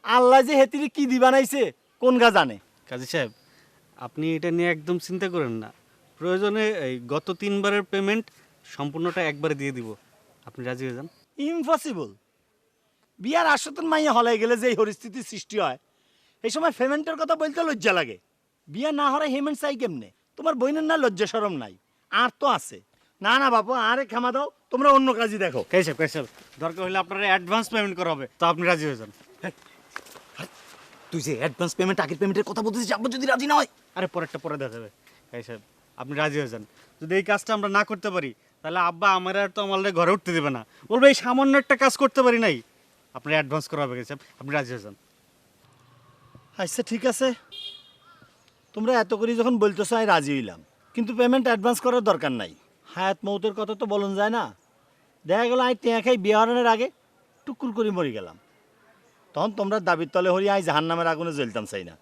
আল্লাহ যে হেতিরে কি দি বানাইছে কোন গা জানে। কাজী সাহেব, আপনি এটা নিয়ে একদম চিন্তা করেন না। প্রয়োজনে এই গত 3বারের পেমেন্ট সম্পূর্ণটা একবারে দিয়ে দিব। আপনি রাজি হয়ে যান। ইম্পসিবল। বিয়ার আসতন মাইয়া হলাই গেলে যে এই পরিস্থিতির সৃষ্টি হয়, এই সময় পেমেন্টের কথা বলতে লজ্জা লাগে। বিয়া না হরে হেমেন্ট চাই কেমনে? তোমার বইনের না লজ্জা শরম নাই? আর তো আছে। না না বাপু, আরে ক্ষমা দাও, তোমরা অন্য কাজই দেখো। কাজী সাহেব, দরকার হলে আপনারা অ্যাডভান্স পেমেন্ট করা হবে, তো আপনি রাজি হয়ে যান। তুই যে অ্যাডভান্স পেমেন্ট, আগের পেমেন্টের কথা বলতেছিস, আব্বা যদি রাজি না হয়? আরে পরেরটা পরে দেখা যাবে। কাজী সাহেব, আপনি রাজি হয়ে যান। যদি এই কাজটা আমরা না করতে পারি, তাহলে আব্বা আমার আর তো আমার ঘরে উঠতে দেবে না, বলবে এই সামান্য একটা কাজ করতে পারি নাই। আপনার অ্যাডভান্স করা হবে কাজী সাহেব, আপনি রাজি হয়ে যান। আচ্ছা ঠিক আছে, তোমরা এত করে যখন বলতেছো আমি রাজি হইলাম, কিন্তু পেমেন্ট অ্যাডভান্স করার দরকার নাই। হায়াত মৌতের কথা তো বলুন যায় না। দেখা গেল আমি টেঁয়া খাই বিয়ে হারানোর আগে টুকুর করে মরে গেলাম, তখন তোমরা দাবির তলে হরি আমি জাহান নামের আগুনে জ্বলতাম চাই না।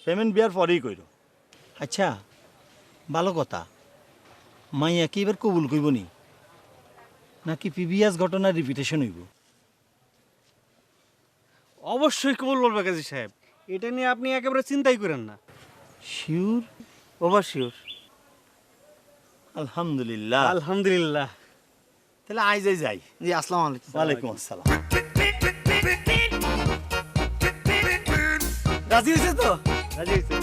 পেমেন্ট বিয়ার পরেই কইরো। আচ্ছা ভালো কথা, মাইয়া কি এবার কবুল কইব নি, নাকি প্রিভিয়াস ঘটনার রিপিটেশন হইব? অবশ্যই কবুল বলবে কাজী সাহেব, এটা নিয়ে আপনি একেবারে চিন্তাই করেন না। শিওর? Over sure. আলহামদুলিল্লাহ। আলহামদুলিল্লাহ। তাহলে আই যাই। জি, আসসালামু আলাইকুম। ওয়ালাইকুম আসসালাম। রাজি হয়েছে তো? রাজি হয়েছে।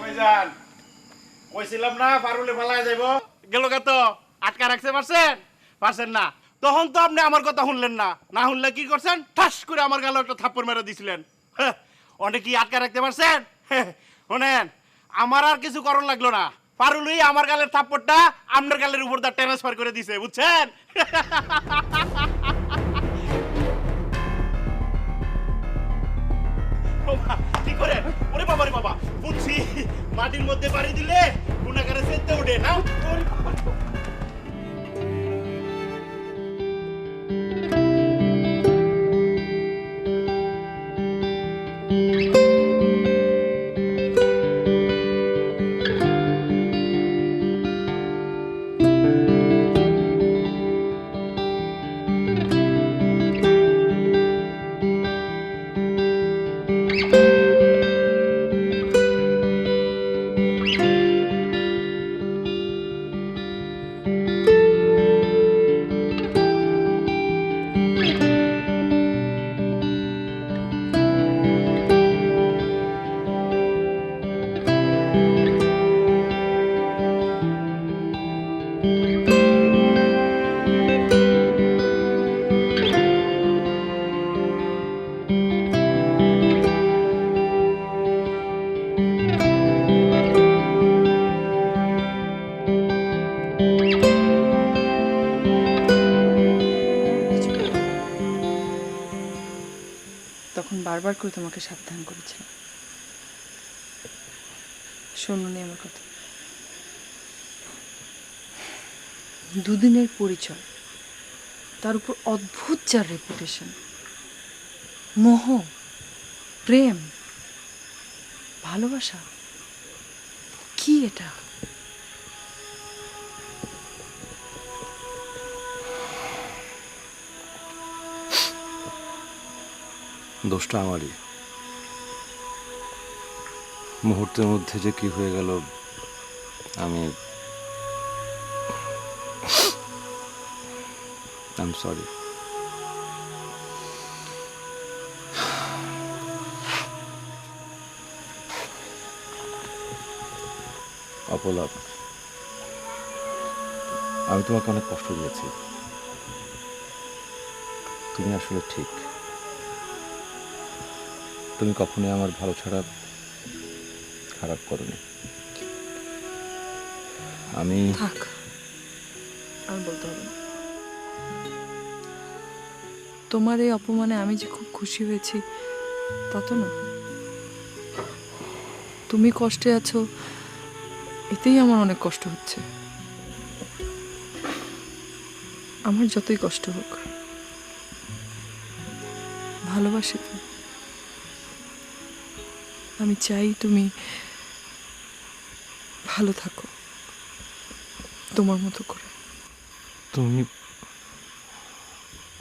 ভাইজান কইছিলাম না পারুলে পালায় যাইব গেল কত আটকা রাখতে পারছেন না তখন তো আপনি আমার কথা শুনলেন না না শুনলে কি করছেন ঠাস করে আমার গালে একটা থাপ্পড় মেরে দিছিলেন অনেক কি আটকা রাখতে পারছেন শোনেন আমার আর কিছু করার লাগলো না পারুলই আমার গালের থাপ্পড়টা আপনার গালের উপর দা ট্রান্সফার করে দিছে বুঝছেন কি করে ওরে বাবা রে বাবা বুঝছি মাটির মধ্যে বাড়ি দিলে গুনাহগারে সেতে ওঠে না ওরে বাবা তখন বারবার করে তোমাকে সাবধান করেছিলাম, শোনোনি আমার কথা। দুদিনের পরিচয়, তার উপর অদ্ভুত যার রেপুটেশন, মোহ, প্রেম, ভালোবাসা, কি এটা? দোষটা আমারই। মুহূর্তের মধ্যে যে কি হয়ে গেল আমি সরি। অপলাপ, আমি তোমাকে অনেক কষ্ট দিয়েছি। তুমি আসলে ঠিক, তুমি কখনোই আমার ভালো ছাড়া খারাপ করোনি। আমি থাক, আর বলতে হবে না। তোমার এই অপমানে আমি যে খুব খুশি হয়েছি তা তো না। তুমি কষ্টে আছো এতেই আমার অনেক কষ্ট হচ্ছে। আমার যতই কষ্ট হোক, ভালোবাসি তো। আমি চাই তুমি ভালো থাকো তোমার মতো করে। তুমি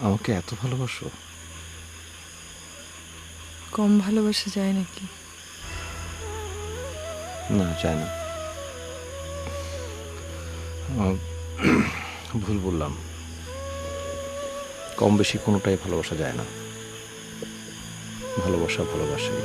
আমাকে এত ভালোবাসো? কম ভালোবাসা যায় নাকি? না, যায় না। ভুল বললাম, কম বেশি কোনোটাই ভালোবাসা যায় না। ভালোবাসা ভালোবাসাই।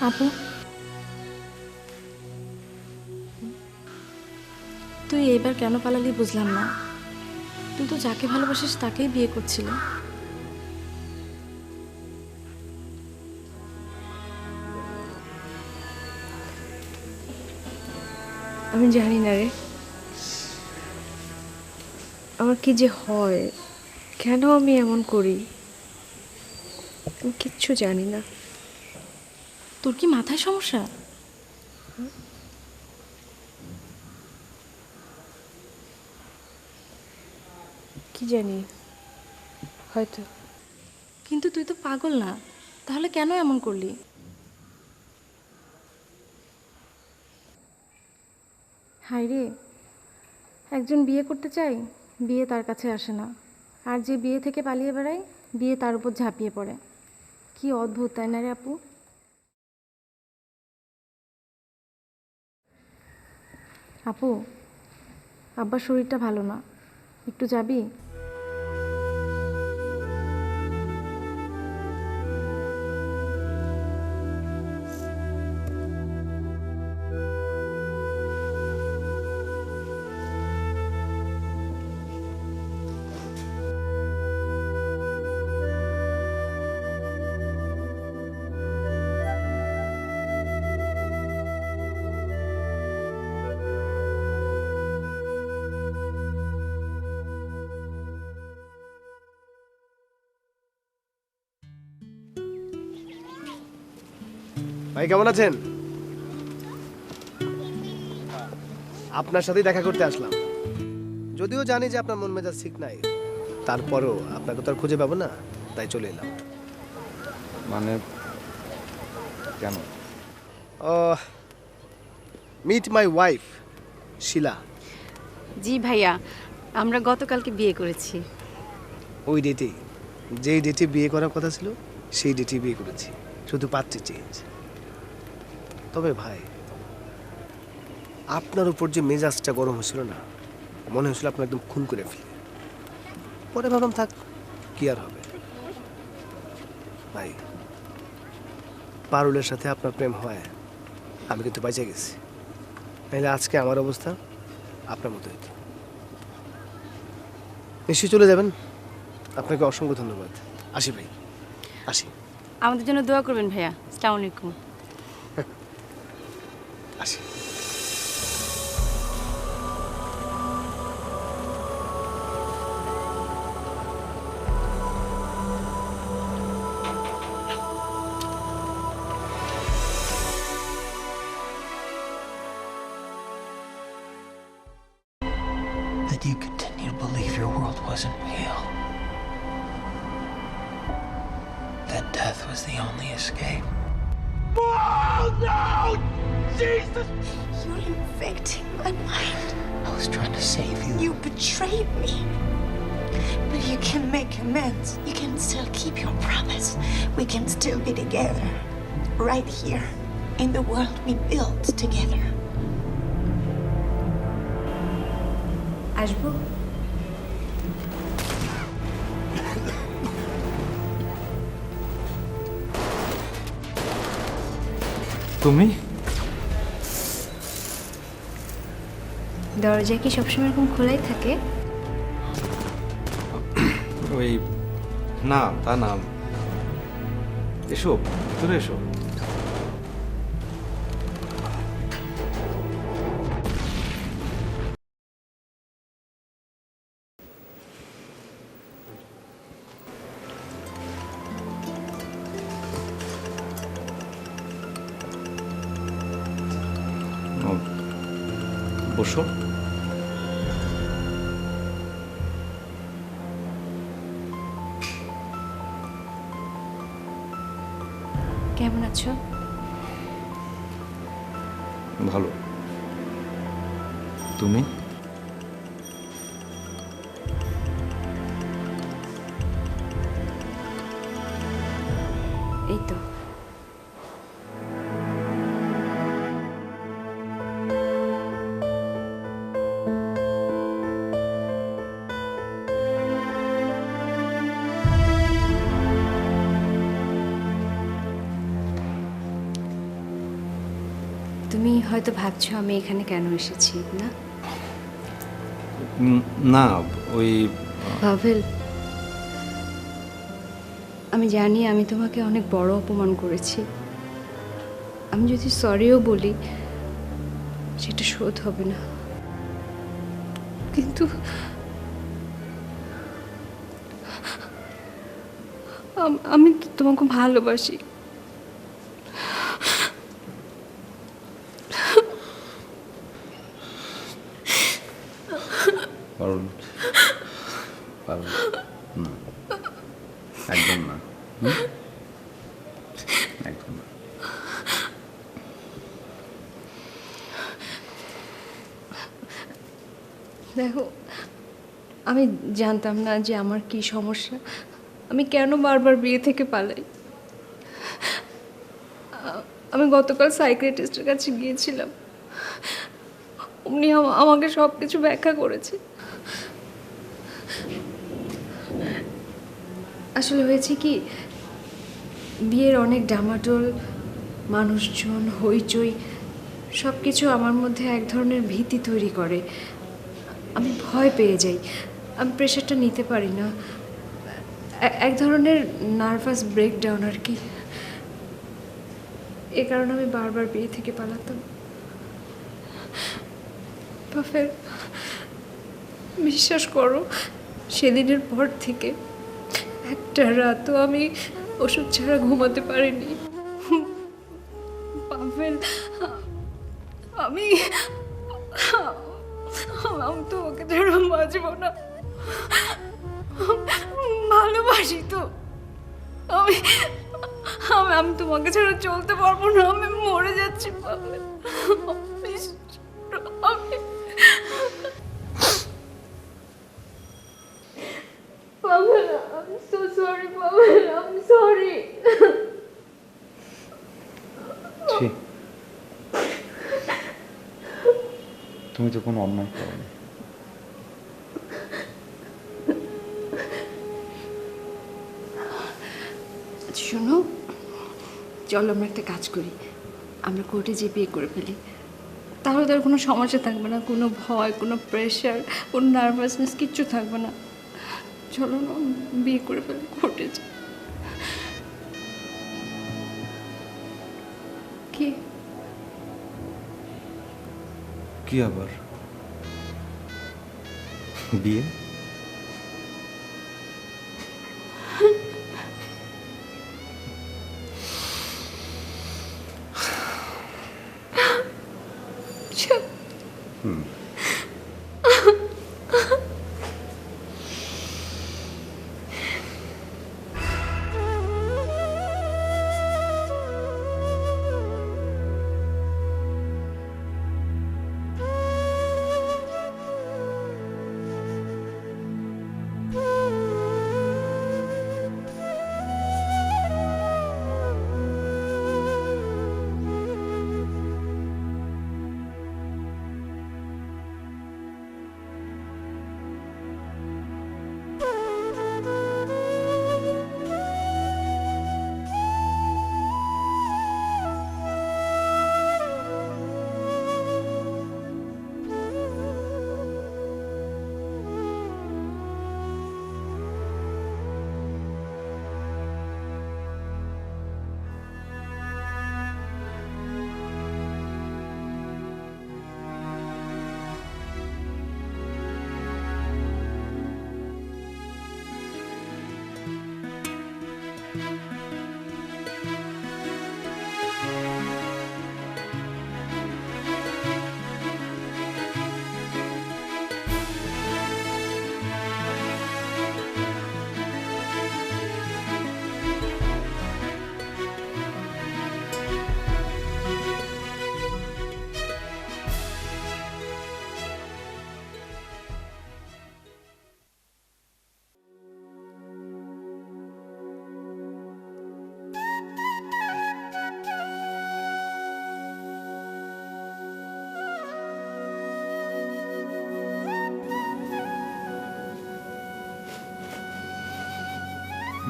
আপু, তুই এইবার কেন পালালি বুঝলাম না। তুই তো যাকে ভালোবাসিস তাকেই বিয়ে করছিলি। আমি জানি না রে, আমার কি যে হয়, কেন আমি এমন করি, আমি কিচ্ছু জানি না। তোর কি মাথায় সমস্যা? কি জানি, হয়তো। কিন্তু তুই তো পাগল না, তাহলে কেন এমন করলি? হায় রে, একজন বিয়ে করতে চায়, বিয়ে তার কাছে আসে না, আর যে বিয়ে থেকে পালিয়ে বেড়ায়, বিয়ে তার উপর ঝাঁপিয়ে পড়ে। কি অদ্ভুত, তাই না রে আপু? আপু, আব্বার শরীরটা ভালো না, একটু যাবি? ভাই কেমন আছেন? আপনার সাথেই দেখা করতে আসলাম। যদিও জানি যে আপনার মন মেজাজ ঠিক নাই, তারপরও আপনাকে তো আর খুঁজে পাবো না, তাই চলে এলাম। মানে কেন? মিট মাই ওয়াইফ শিলা। জি ভাইয়া, আমরা গতকালকে বিয়ে করেছি। ওই ডেটেই, যেই ডেটে বিয়ে করার কথা ছিল সেই ডেটেই বিয়ে করেছি, শুধু পাত্রী চেঞ্জ। তবে ভাই, আপনার উপর যে মেজাজটা গরম হয়েছিল না, মনে হয়েছিল আপনার একদম খুন করে ফেলে। পরে ভাবলাম থাক, কি আর হবে। ভাই, পারুলের সাথে আপনার প্রেম হয়, আমি কিন্তু বেঁচে গেছি, নাহলে আজকে আমার অবস্থা আপনার মতো হইতো। নিশ্চয়ই চলে যাবেন, আপনাকে অসংখ্য ধন্যবাদ। আসি ভাই, আসি। আমাদের জন্য দোয়া করবেন ভাইয়া। আসসালামু আলাইকুম। আসি। That you continue to believe your world wasn't real. That death was the only escape. Oh, no! Jesus! You're infecting my mind. I was trying to save you. You betrayed me. But you can make amends. You can still keep your promise. We can still be together. Right here. In the world we built together. আসবো? তুমি? দরজা কি সবসময় এরকম খোলাই থাকে? ওই না, তা না। এসো, ভিতরে এসো। বসো। কেমন আছো? ভালো। তুমি? এই তো। তুমি হয়তো ভাবছো আমি এখানে কেন এসেছি, না? না, ওই পাভেল, আমি জানি আমি তোমাকে অনেক বড় অপমান করেছি। আমি যদি সরিও বলি সেটা শোধ হবে না, কিন্তু আমি তো তোমাকে ভালোবাসি। পারুল, পারুল, না, একদম না, একদম না। দেখো, আমি জানতাম না যে আমার কি সমস্যা, আমি কেন বারবার বিয়ে থেকে পালাই। আমি গতকাল সাইকিয়াট্রিস্টের কাছে গিয়েছিলাম, উনি আমাকে সব কিছু ব্যাখ্যা করেছে। আসলে হয়েছে কি, বিয়ের অনেক ডামাডোল, মানুষজন, হইচই সব কিছু আমার মধ্যে এক ধরনের ভীতি তৈরি করে। আমি ভয় পেয়ে যাই, আমি প্রেশারটা নিতে পারি না, এক ধরনের নার্ভাস ব্রেকডাউন আর কি। এ কারণে আমি বারবার বিয়ে থেকে পালাতাম। পাফেল, বিশ্বাস করো, সেদিনের পর থেকে একটা রাতও আমি ওষুধ ছাড়া ঘুমাতে পারিনি। পাফেল, আমি তোমাকে ছাড়া বাঁচব না, ভালোবাসি তো আমি, আমি তোমাকে ছাড়া চলতে পারবো না, আমি মরে যাচ্ছি Pavel. Pavel, I'm so sorry, Pavel, I'm sorry. তুমি তো কোনো অন্যায় করোনি। শোনো, চলো আমরা একটা কাজ করি, আমরা কোর্টে যেয়ে বিয়ে করে ফেলি, তাহলে তো আর কোনো সমস্যা থাকবে না, কোনো ভয়, কোনো প্রেশার, কোনো নার্ভাসনেস কিচ্ছু থাকবে না। চলো না, বিয়ে করে ফেলি, কোর্টে যাই। কি কি আবার বিয়ে?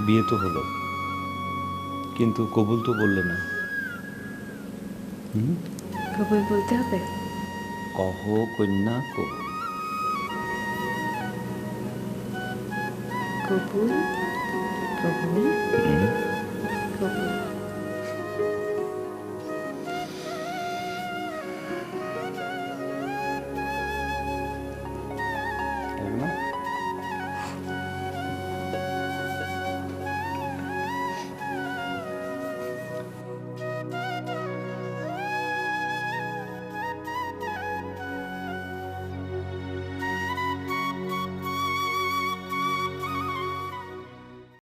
বিয়ে তো হলো, কিন্তু কবুল তো বললে না। কবুল বলতে হবে? কহ কন্যা কবুল। কবুল কবুল কবুল